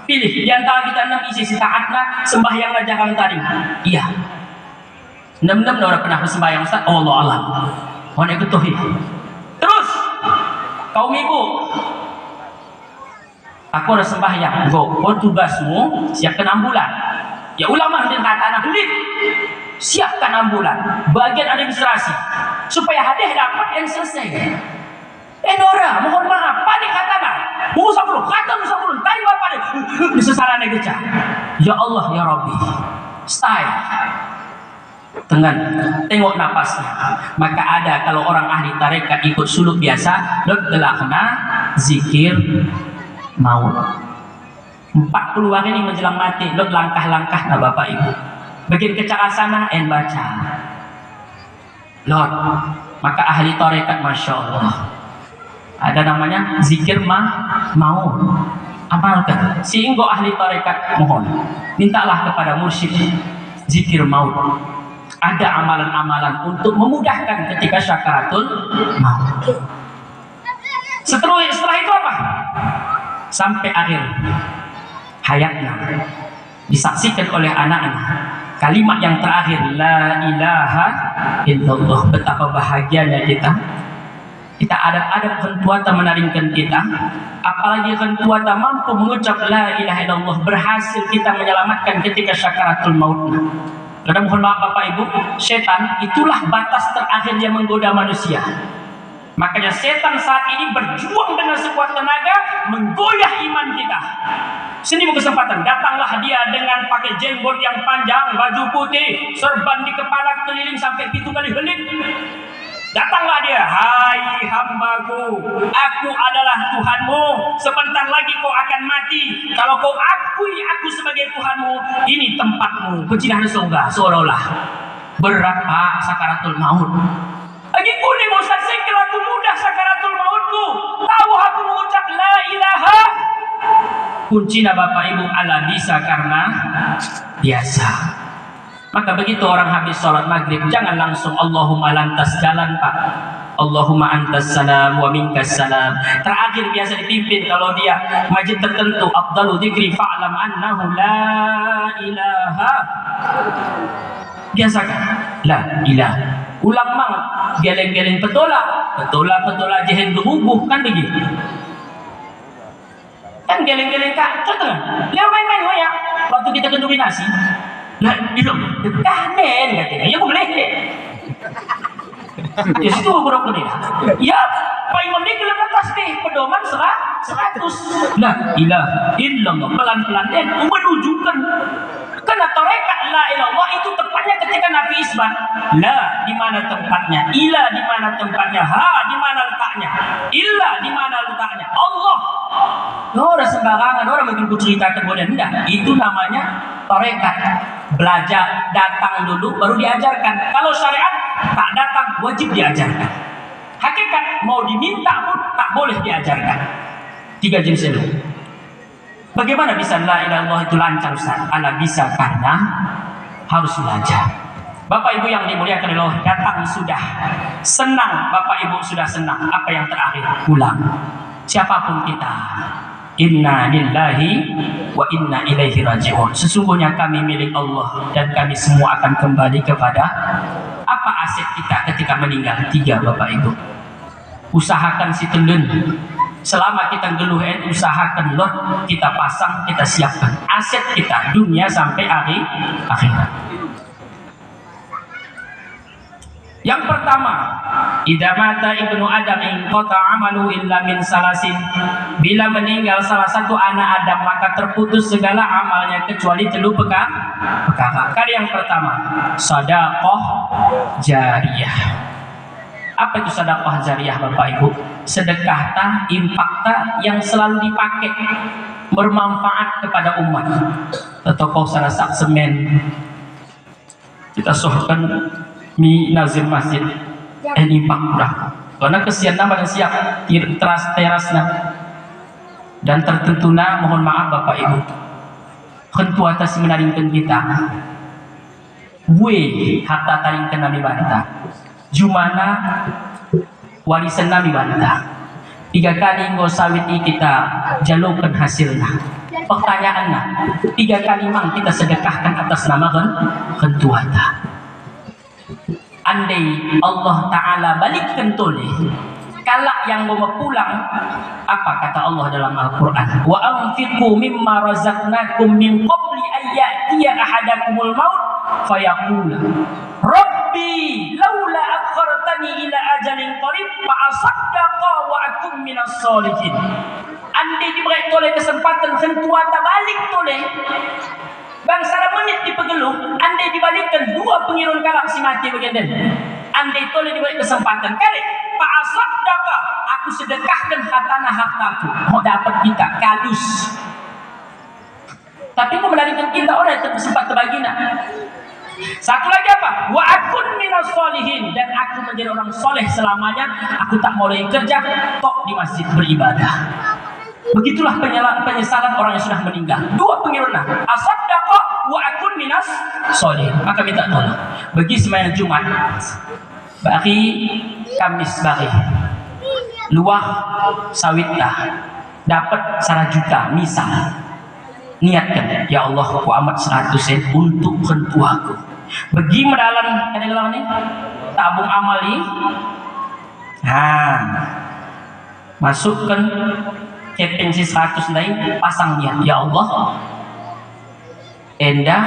pilih di antara kita 6 isi si taatnya, sembahyangnya jangan tadi. Iya. 6 orang pernah bersembahyang Ustaz. Oh Allah alam. Mana ikut tauhid. Terus kaum ibu, aku ada sembahyang. Kau tugasmu siapkan ambulan. Ya ulama dan kata anak lid, siapkan ambulan. Bagian administrasi supaya hadiah dapat yang selesai. Nora, mohon maaf, panik kata nak. Musa belum, kata Musa belum. Tadi bapak deh. Disesarane geca. Ya Allah ya Rabbi. Style. Tengok napasnya. Maka ada kalau orang ahli tarekat ikut suluk biasa, lot telakna zikir maut. 40 hari ini menjelang mati, lot langkah-langkah na Bapak Ibu. Bagian kecakasana en baca. Lot. Maka ahli tarekat Masya Allah. Ada namanya zikir maut. Amalkan. Sehingga ahli tarekat mohon, mintalah kepada mursyid zikir maut. Ada amalan-amalan untuk memudahkan ketika syakaratul maut. Setelah itu apa? Sampai akhir hayatnya disaksikan oleh anak-anak kalimat yang terakhir la ilaha illallah. Betapa bahagianya kita. Kita adab-adab hentuata menaringkan kita. Apalagi hentuata mampu mengucap la ilaha illallah, berhasil kita menyelamatkan ketika syakaratul maut. Karena mohon maaf Bapak Ibu, setan itulah batas terakhir yang menggoda manusia. Makanya setan saat ini berjuang dengan sekuat tenaga menggoyah iman kita. Sini kesempatan, datanglah dia dengan pakai jenggot yang panjang, baju putih, serban di kepala keliling sampai 7 kali helit. Datanglah dia, hai hambaku, aku adalah Tuhanmu, sebentar lagi kau akan mati. Kalau kau akui aku sebagai Tuhanmu, ini tempatmu. Kecinahan surga, seolah-olah berat Pak sakaratul maut. Lagi kuning Ustaz, saya kira aku mudah sakaratul mautku. Tahu aku mengucap la ilaha. Kuncinya Bapak Ibu ala bisa karena biasa. Maka begitu orang habis sholat maghrib, jangan langsung Allahumma lantas jalan Pak. Allahumma antas salam wa minkas salam. Terakhir biasa dipimpin kalau dia majid tertentu, afdalu dzikri fa'lam annahu la ilaha. Biasakan la ilaha. Ulang mang, geleng-geleng petola jehen gerubuh kan begitu. Kan geleng-geleng kak, contoh dia main-main ya. Waktu kita kenduri nasi. Nah, bilang, kanen katanya, ya boleh deh. Ya situ berapa nih? Ya, Pak Imam ini kelihatan pasti pedoman 100. La ilaha illallah, pelan-pelan deh, menunjukkan. Karena tarekat la ilallah itu tepatnya ketika Nabi isbat. La di mana tempatnya, ila di mana tempatnya, ha di mana letaknya, illa di mana letaknya, Allah Orang sembarangan, orang mungkin ku ceritakan boleh enggak. Itu namanya tarekat. Belajar, datang dulu baru diajarkan. Kalau syariat tak datang wajib diajarkan. Hakikat mau diminta pun tak boleh diajarkan. 3 jenis itu. Bagaimana bisa la ilaha illallah itu lancar Ustaz? Ala bisa karena harus belajar. Bapak Ibu yang dimuliakan Allah, datang sudah senang, Bapak Ibu sudah senang. Apa yang terakhir? Pulang. Siapapun kita, inna lillahi wa inna ilaihi raji'un. Sesungguhnya kami milik Allah dan kami semua akan kembali kepada apa aset kita ketika meninggal. 3 Bapak Ibu. Usahakan si telun. Selama kita geluh, usahakan loh, kita pasang, kita siapkan aset kita dunia sampai akhirat. Yang pertama, idza mata ibnu adam inqata amalu illa min salasin. Bila meninggal salah satu anak Adam maka terputus segala amalnya kecuali 3 perkara. Yang pertama, sedekah jariyah. Apa itu sedekah jariyah Bapak Ibu? Sedekah infak yang selalu dipakai bermanfaat kepada umat. Atau salah semen kita sohkan mi nazir masjid infak murah. Karena kesian nama dan siap terasna dan tertentuna mohon maaf Bapak Ibu. Kentu atas menaringkan kita. Hatta taringkan nabi bantah. Jumana warisan nabi bantah 3 kali nggo sawit kita jalukan hasilnya. Pertanyaannya 3 kali mang kita sedekahkan atas nama kentuata. Andai Allah Ta'ala balikkan toleh kalak yang mau pulang, apa kata Allah dalam Al-Quran? Wa anfiqu mimma razaqnakum min qabli ayyatiya ahadakumul maut fayaqula Rabbi laula akhartani ila ajalin qarib fa asaddaqa wa akum minas solihin. Andai diberi toleh kesempatan kentuata balik toleh bangsa menit di pegeluh, andai dibalikkan 2 pengirun kalak si mati bagian. Andai toleh diberi kesempatan kali fa asaddaqa, aku sedekahkan hartaku mau dapat kita kalus. Tapi mau melarikan kita orang yang sempat terbagina. Satu lagi apa? Wa akun minas solihin, dan aku menjadi orang soleh selamanya. Aku tak mulai kerja, tok di masjid beribadah. Begitulah penyesalan orang yang sudah meninggal. 2 pengiruna, asaddaqa wa akun minas solihin. Maka minta tolong. Bagi sembahyang Jumat, bagi Kamis bagi luah sawitlah dapat 1 juta misal. Niatkan, ya Allah, aku amat 100 sen untuk kentuaku. Bagi medalan kadang-kadang ni tabung amali. Masukkan keping si 100 lain, pasang niat, ya Allah, endah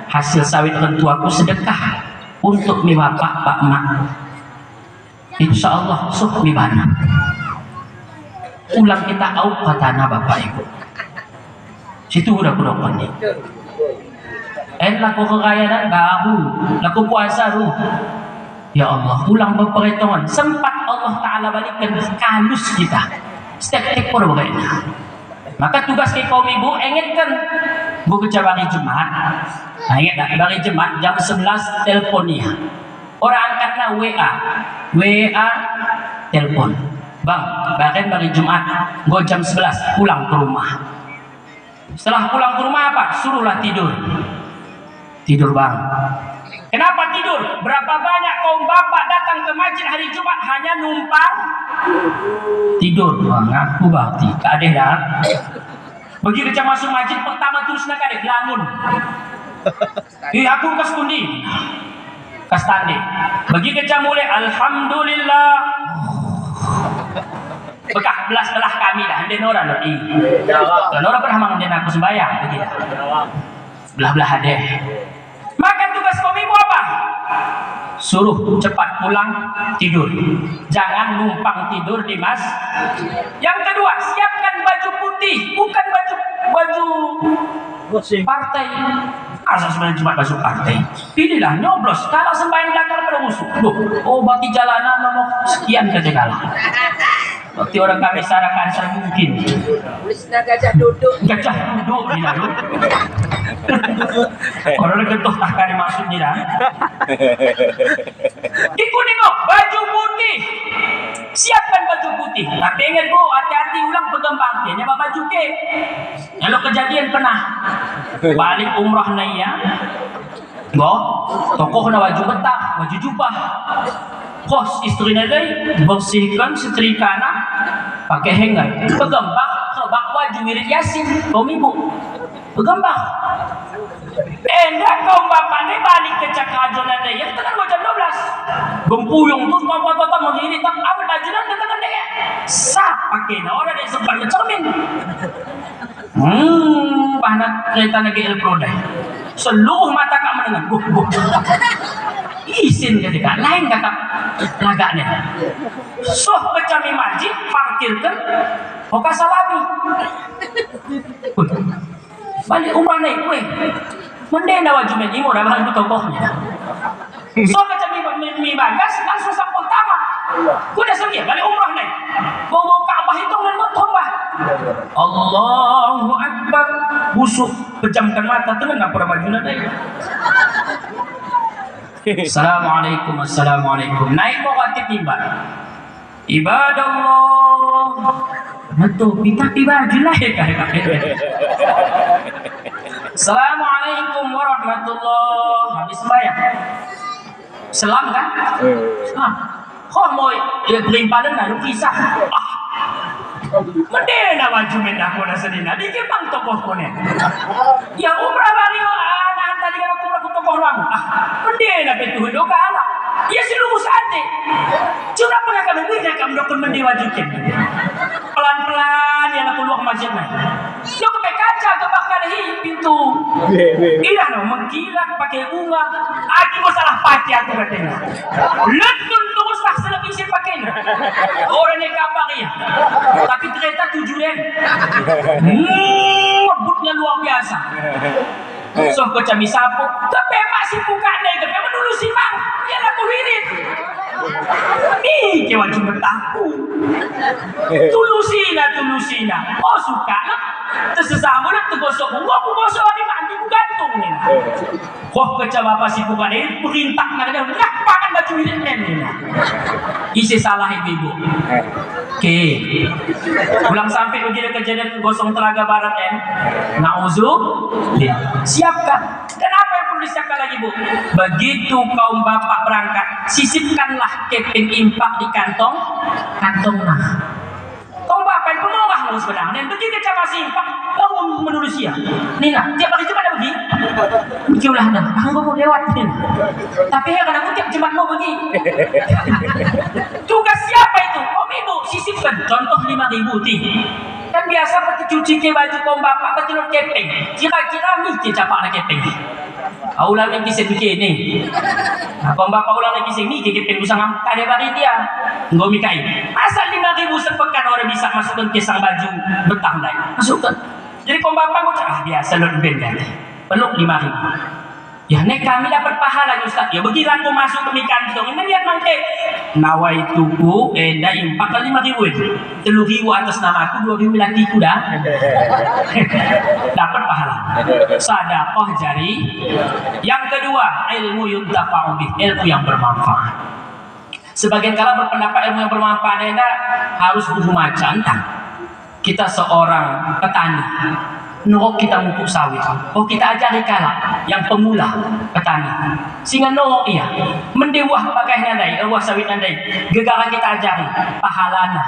hasil sawit kentuaku sedekah untuk mi bapak pak mak. Insya Allah suh mi bana. Ulang kita au katana Bapak Ibu. Situ udah kudokan nih. Laku kekayaan baru, laku puasa ru. Ya Allah, ulang berperhitungan. Sempat Allah Ta'ala balikkan kalus kita. Setiap ekor bagaimana. Maka tugas ke kaum ibu, ingatkan bu kerja bagi Jumat. Nah, ingat tak? Bagi Jumat jam 11 teleponnya. Orang angkatlah WA telepon. Bang, bahkan bagi Jumat, gua jam 11 pulang ke rumah. Setelah pulang ke rumah apa? Suruhlah tidur. Tidur bang. Kenapa tidur? Berapa banyak kaum bapak datang ke masjid hari Jumat hanya numpang tidur. Bang, aku bakti. Kadeh dah. Begitu jam masuk masjid pertama terus nak kadeh lamun. Aku kas kundi. Kas tande. Begitu jam mulai alhamdulillah. Bekah belah kami dah, den orang loh. Dan orang pernah mangden aku sembahyang begitu. Belah deh. Maka tugas kaum ibu apa? Suruh cepat pulang tidur. Jangan numpang tidur di mas. Yang kedua, siapkan baju putih, bukan baju partai. Asal sebenarnya cuma baju partai. Pilihlah nyoblos. Kalau sembahyang belakang pada musuh. Oh, bagi jalanan nomor sekian kejagalan. Waktu orang kami sarakan mungkin. Gajah duduk. Gajah duduk ni lalu. Orang ketuh tak kali maksud ni lah. Iku nengok baju putih. Siapkan baju putih. Tapi ingat bro, hati-hati ulang pegembang dia. Nyapa baju ke. Kalau kejadian pernah balik umrah na iya. Go, tokoh na baju betah, baju jubah. Kos istri na day, bersihkan setrika na, pakai hanger. Pegembang, kebak baju wirid yasin, kaum ibu. Pegembang. Enggak kaum bapak ni balik ke Cakajon na day. Yang tengah jam 12. Gempuyung tu, bapak-bapak mengirit, tak ambil baju na tengah day. Sah pakai na, orang dia sempat mencermin. Bahan kereta lagi Elpro day. Seluruh mata kak mendengar guh. Isin ketika lain kata lagaknya. Soh kecami majid parkirkan hoka salami. Balik umrah naik weh. Mendena wajib menjimur abang itu tokohnya. Soh kecami bagas langsung sampul tama. Kuda sedia balik umrah naik. Bawa Ka'bah itu dengan tombah. Allahu Akbar. Busuk pejamkan mata tu nak pura baju nak naik. Assalamualaikum. Naik mau khatib mimbar. Ibadallah. Betul, kita baju lah ya kakak. Assalamualaikum warahmatullahi. Habis bayar. Selam kan? Selam. Kau mau berimpalan lalu kisah. Mendena baju mendah kona sedina di kepang tokoh kone. Ya umrah bari anak tadi kan aku umrah tokoh lamu. Mendena betul do kala. Ya seluruh sate. Cuma pernah kami beri kamu dokter mendi wajibkan. Pelan-pelan ya nak keluar masjid naik. Yo ke kaca ke bakar pintu. Ira no mengkilat pakai bunga. Aku masalah pakai aku katanya. Letun terus tak selebih pakai. Orang ni kabar ya. Tapi kereta 7 len. Ngebutnya luar biasa. So kecami sapu. Tapi masih buka deh. Tapi menulu simang. Dia nak kuhirit. Nih kewan cuma tahu. Tulusina. Oh suka lah. Tersesama nak tergosok. Aku gosok di mandi aku gantung ni. Kau kecama apa sih bukan ini? Perintah nak dia nak pakai baju hirit ni. Isi salah ibu. Oke. Pulang sampai begini kejadian gosong Telaga Barat kan. Siapkan. Kenapa yang perlu disiapkan lagi bu? Begitu kaum bapak berangkat, sisipkanlah keping impak di kantong nah. Kaum bapak yang pemurah sebenarnya. Dan begitu cara simpak, kamu menulis ya. Nina, tiap hari cuma ada pergi. Begitulah dah. Aku mau lewat ni. Tapi ya kadang tiap Jumat mau pergi. Tugas siapa itu? Om ibu sisipkan. Contoh 5.000 ti. Kan biasa pakai cuci ke baju kaum bapak pakai telur keping. Kira-kira ni capak nak keping. Ulang lagi sedikit ni. Kaum bapak ulang lagi sini keping usang ada bari dia. Ngomi kai. Asal 5.000 sepekan orang bisa masukkan ke sang baju betah lain. Masukkan. Jadi kaum bapak aku biasa lot ben kan. Peluk 5.000. Ya nek kami dapat pahala Ustaz. Ya begitu aku masuk ke mikan itu. Ini lihat mangke. Nawaituku enda impak kali 5.000 itu. 3.000 atas nama aku, 2.000 lakiku dah. Dapat pahala. Sedekah jari. Yang kedua, ilmu yuntafa'u bih, ilmu yang bermanfaat. Sebagian kala berpendapat ilmu yang bermanfaat enda harus buku macan. Kita seorang petani. Norok kita mupuk sawit. Oh kita ajari kala yang pemula petani. Sehingga norok iya mendewah pakai nandai, awah sawit nandai. Gegara kita ajari pahalana.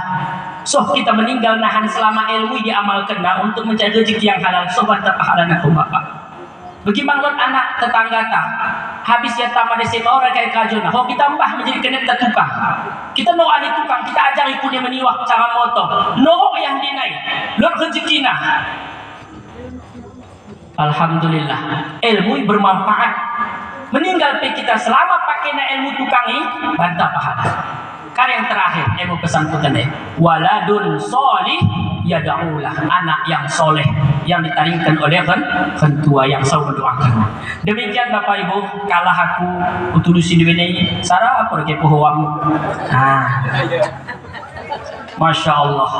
So kita meninggal nahan selama ilmu diamalkan untuk mencari rezeki yang halal. Sobat pahalana kau bapak. Bagaimana anak tetangga tak? Habis ya tamat SMA orang kayak kajona. Kalau kita mbah menjadi kena tukang. Kita norok ahli tukang. Kita ajari punya meniwak cara motor. Norok yang dinaik. Lord rezeki nah. Alhamdulillah ilmu bermanfaat. Meninggal kita selama pakai ilmu tukangi bantah pahala. Karena yang terakhir ilmu pesan putane waladun solih yada'ulah, anak yang soleh yang ditaringkan oleh kan tua yang selalu mendoakan. Demikian Bapak Ibu, kalah aku utulusin di ini sarah apa ke pohon. Masya Allah.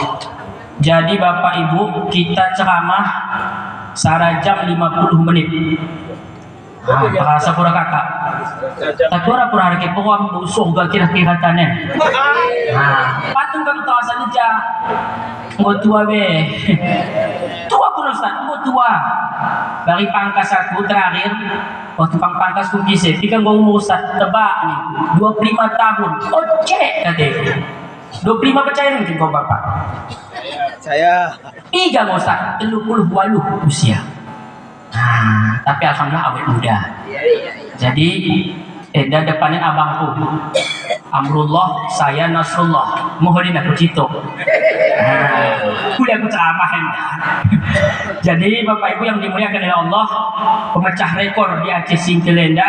Jadi Bapak Ibu, kita ceramah sarajam 50 menit. Nah, perasa pura kakak. Tapi orang pura hari kepoang musuh gak kira-kira tanah. Nah, patung kan kawasan aja. Mau tua be. Tua pun Ustaz, mau tua. Dari pangkas aku terakhir, waktu pangkas ku kisah, tiga gua umur Ustaz tebak nih, 25 tahun. Oh cek katanya. 25 percaya mungkin kau Bapak? Saya. Iga Ustaz, 38 usia. Nah, tapi alhamdulillah awet muda. Jadi dan depannya abangku Amrullah, saya Nasrullah. Mohon aku cito. Kuliah aku ceramah. Jadi Bapak Ibu yang dimuliakan oleh Allah, pemecah rekor di Aceh Singkelenda,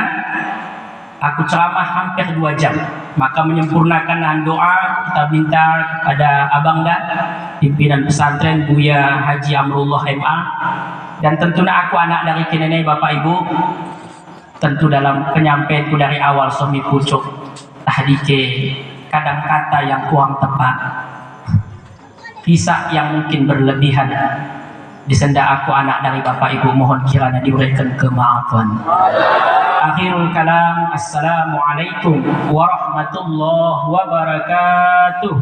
aku ceramah hampir 2 jam. Maka menyempurnakan doa, kita minta kepada Abang dah, pimpinan pesantren Buya Haji Amrullah MA, dan tentunya aku anak dari kinene Bapak Ibu. Tentu dalam penyampaianku dari awal suami pucuk tahdike kadang kata yang kurang tepat, kisah yang mungkin berlebihan, disenda aku anak dari Bapak Ibu, mohon kiranya diberikan kemaafan. Akhirul kalam, assalamualaikum warahmatullahi wabarakatuh.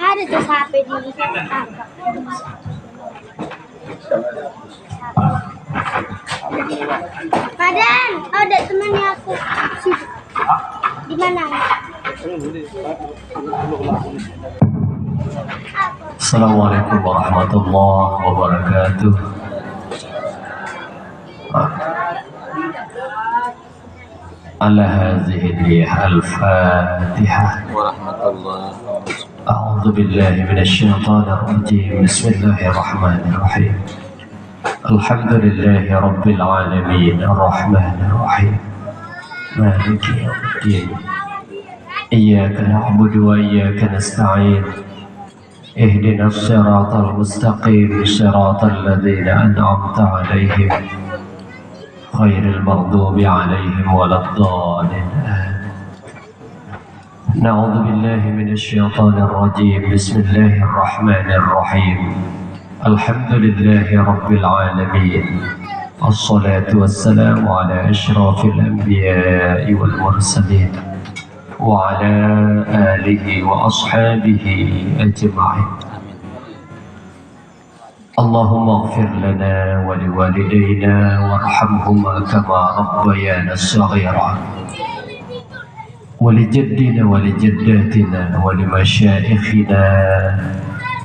Ada tuh sampai di Padan, ada temannya aku. Di mana? Assalamualaikum warahmatullahi wabarakatuh. Ala hadhihi al-Fatihah. أعوذ بالله من الشيطان الرجيم بسم الله الرحمن الرحيم الحمد لله رب العالمين الرحمن الرحيم مالك يوم الدين إياك نعبد وإياك نستعين اهدنا الصراط المستقيم صراط الذين أنعمت عليهم غير المغضوب عليهم ولا الضالين. نعوذ بالله من الشيطان الرجيم بسم الله الرحمن الرحيم الحمد لله رب العالمين الصلاة والسلام على أشرف الأنبياء والمرسلين وعلى آله وأصحابه أجمعين. اللهم اغفر لنا ولوالدينا وارحمهما كما ربيانا صغيرا ولجدنا ولجداتنا ولمشائخنا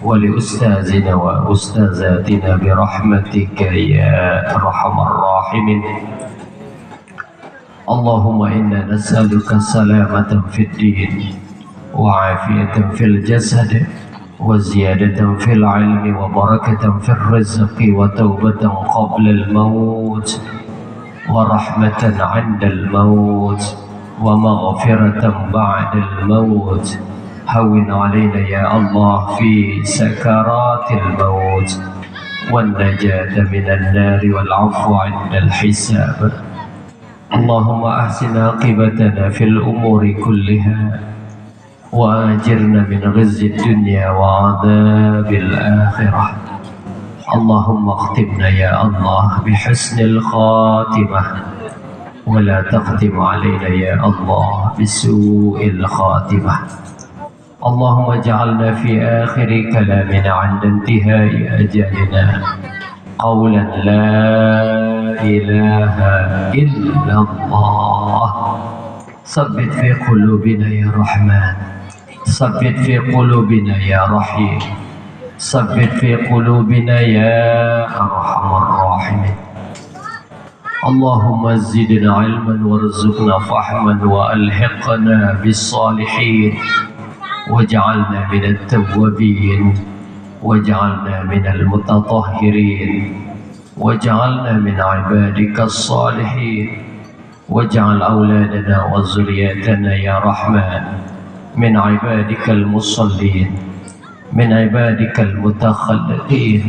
ولأستاذنا وأستاذاتنا برحمتك يا أرحم الراحمين. اللهم إنا نسألك سلامة في الدين وعافية في الجسد وزيادة في العلم وبركة في الرزق وتوبة قبل الموت ورحمة عند الموت ومغفرة بعد الموت. هون علينا يا الله في سكرات الموت والنجاة من النار والعفو عند الحساب. اللهم أحسن عاقبتنا في الأمور كلها وأجرنا من خزي الدنيا وعذاب الآخرة. اللهم اختمنا يا الله بحسن الخاتمة ولا تختم علينا يا الله بسوء الخاتمة. اللهم اجعلنا في آخر كلامنا عند انتهاء أجلنا قولا لا إله إلا الله. ثبت في قلوبنا يا رحمن، ثبت في قلوبنا يا رحيم، ثبت في قلوبنا يا أرحم الراحمين. اللهم زدنا علما وارزقنا فهما وألحقنا بالصالحين واجعلنا من التوابين واجعلنا من المتطهرين واجعلنا من عبادك الصالحين واجعل أولادنا وذرياتنا يا رحمن من عبادك المصلين من عبادك المتخلقين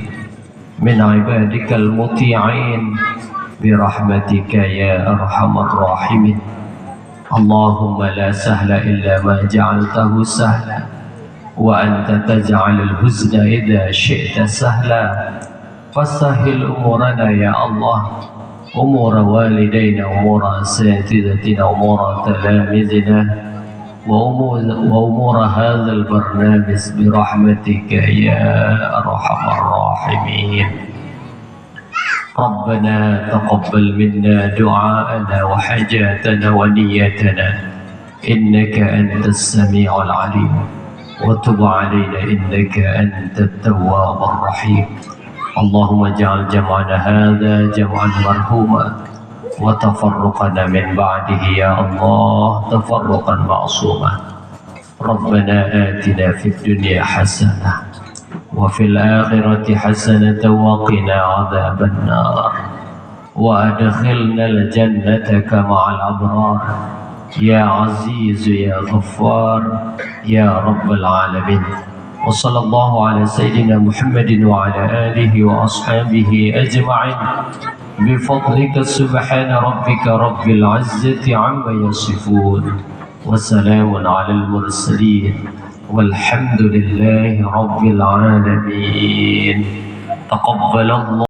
من عبادك المطيعين برحمتك يا أرحم الراحمين. اللهم لا سهل إلا ما جعلته سهلا وأنت تجعل الحزن إذا شئت سهلا. فسهل أمورنا يا الله، أمور والدينا، أمور أساتذتنا، أمور تلاميذنا، وأمور هذا البرنامج برحمتك يا أرحم الراحمين. ربنا تقبل منا دعاءنا وحاجاتنا ونيتنا إنك أنت السميع العليم، وتب علينا إنك أنت التواب الرحيم. اللهم اجعل جمعنا هذا جمعا مرحوما، وتفرقنا من بعده يا الله تفرقا معصوما. ربنا آتنا في الدنيا حسنة وفي الآخرة حسنة وقنا عذاب النار، وأدخلنا الجنة مع الأبرار يا عزيز يا غفار يا رب العالمين. وصلى الله على سيدنا محمد وعلى آله وأصحابه أجمعين بفضلك سبحان ربك رب العزة عما يصفون، وسلام على المرسلين، والحمد لله رب العالمين. تقبل الله.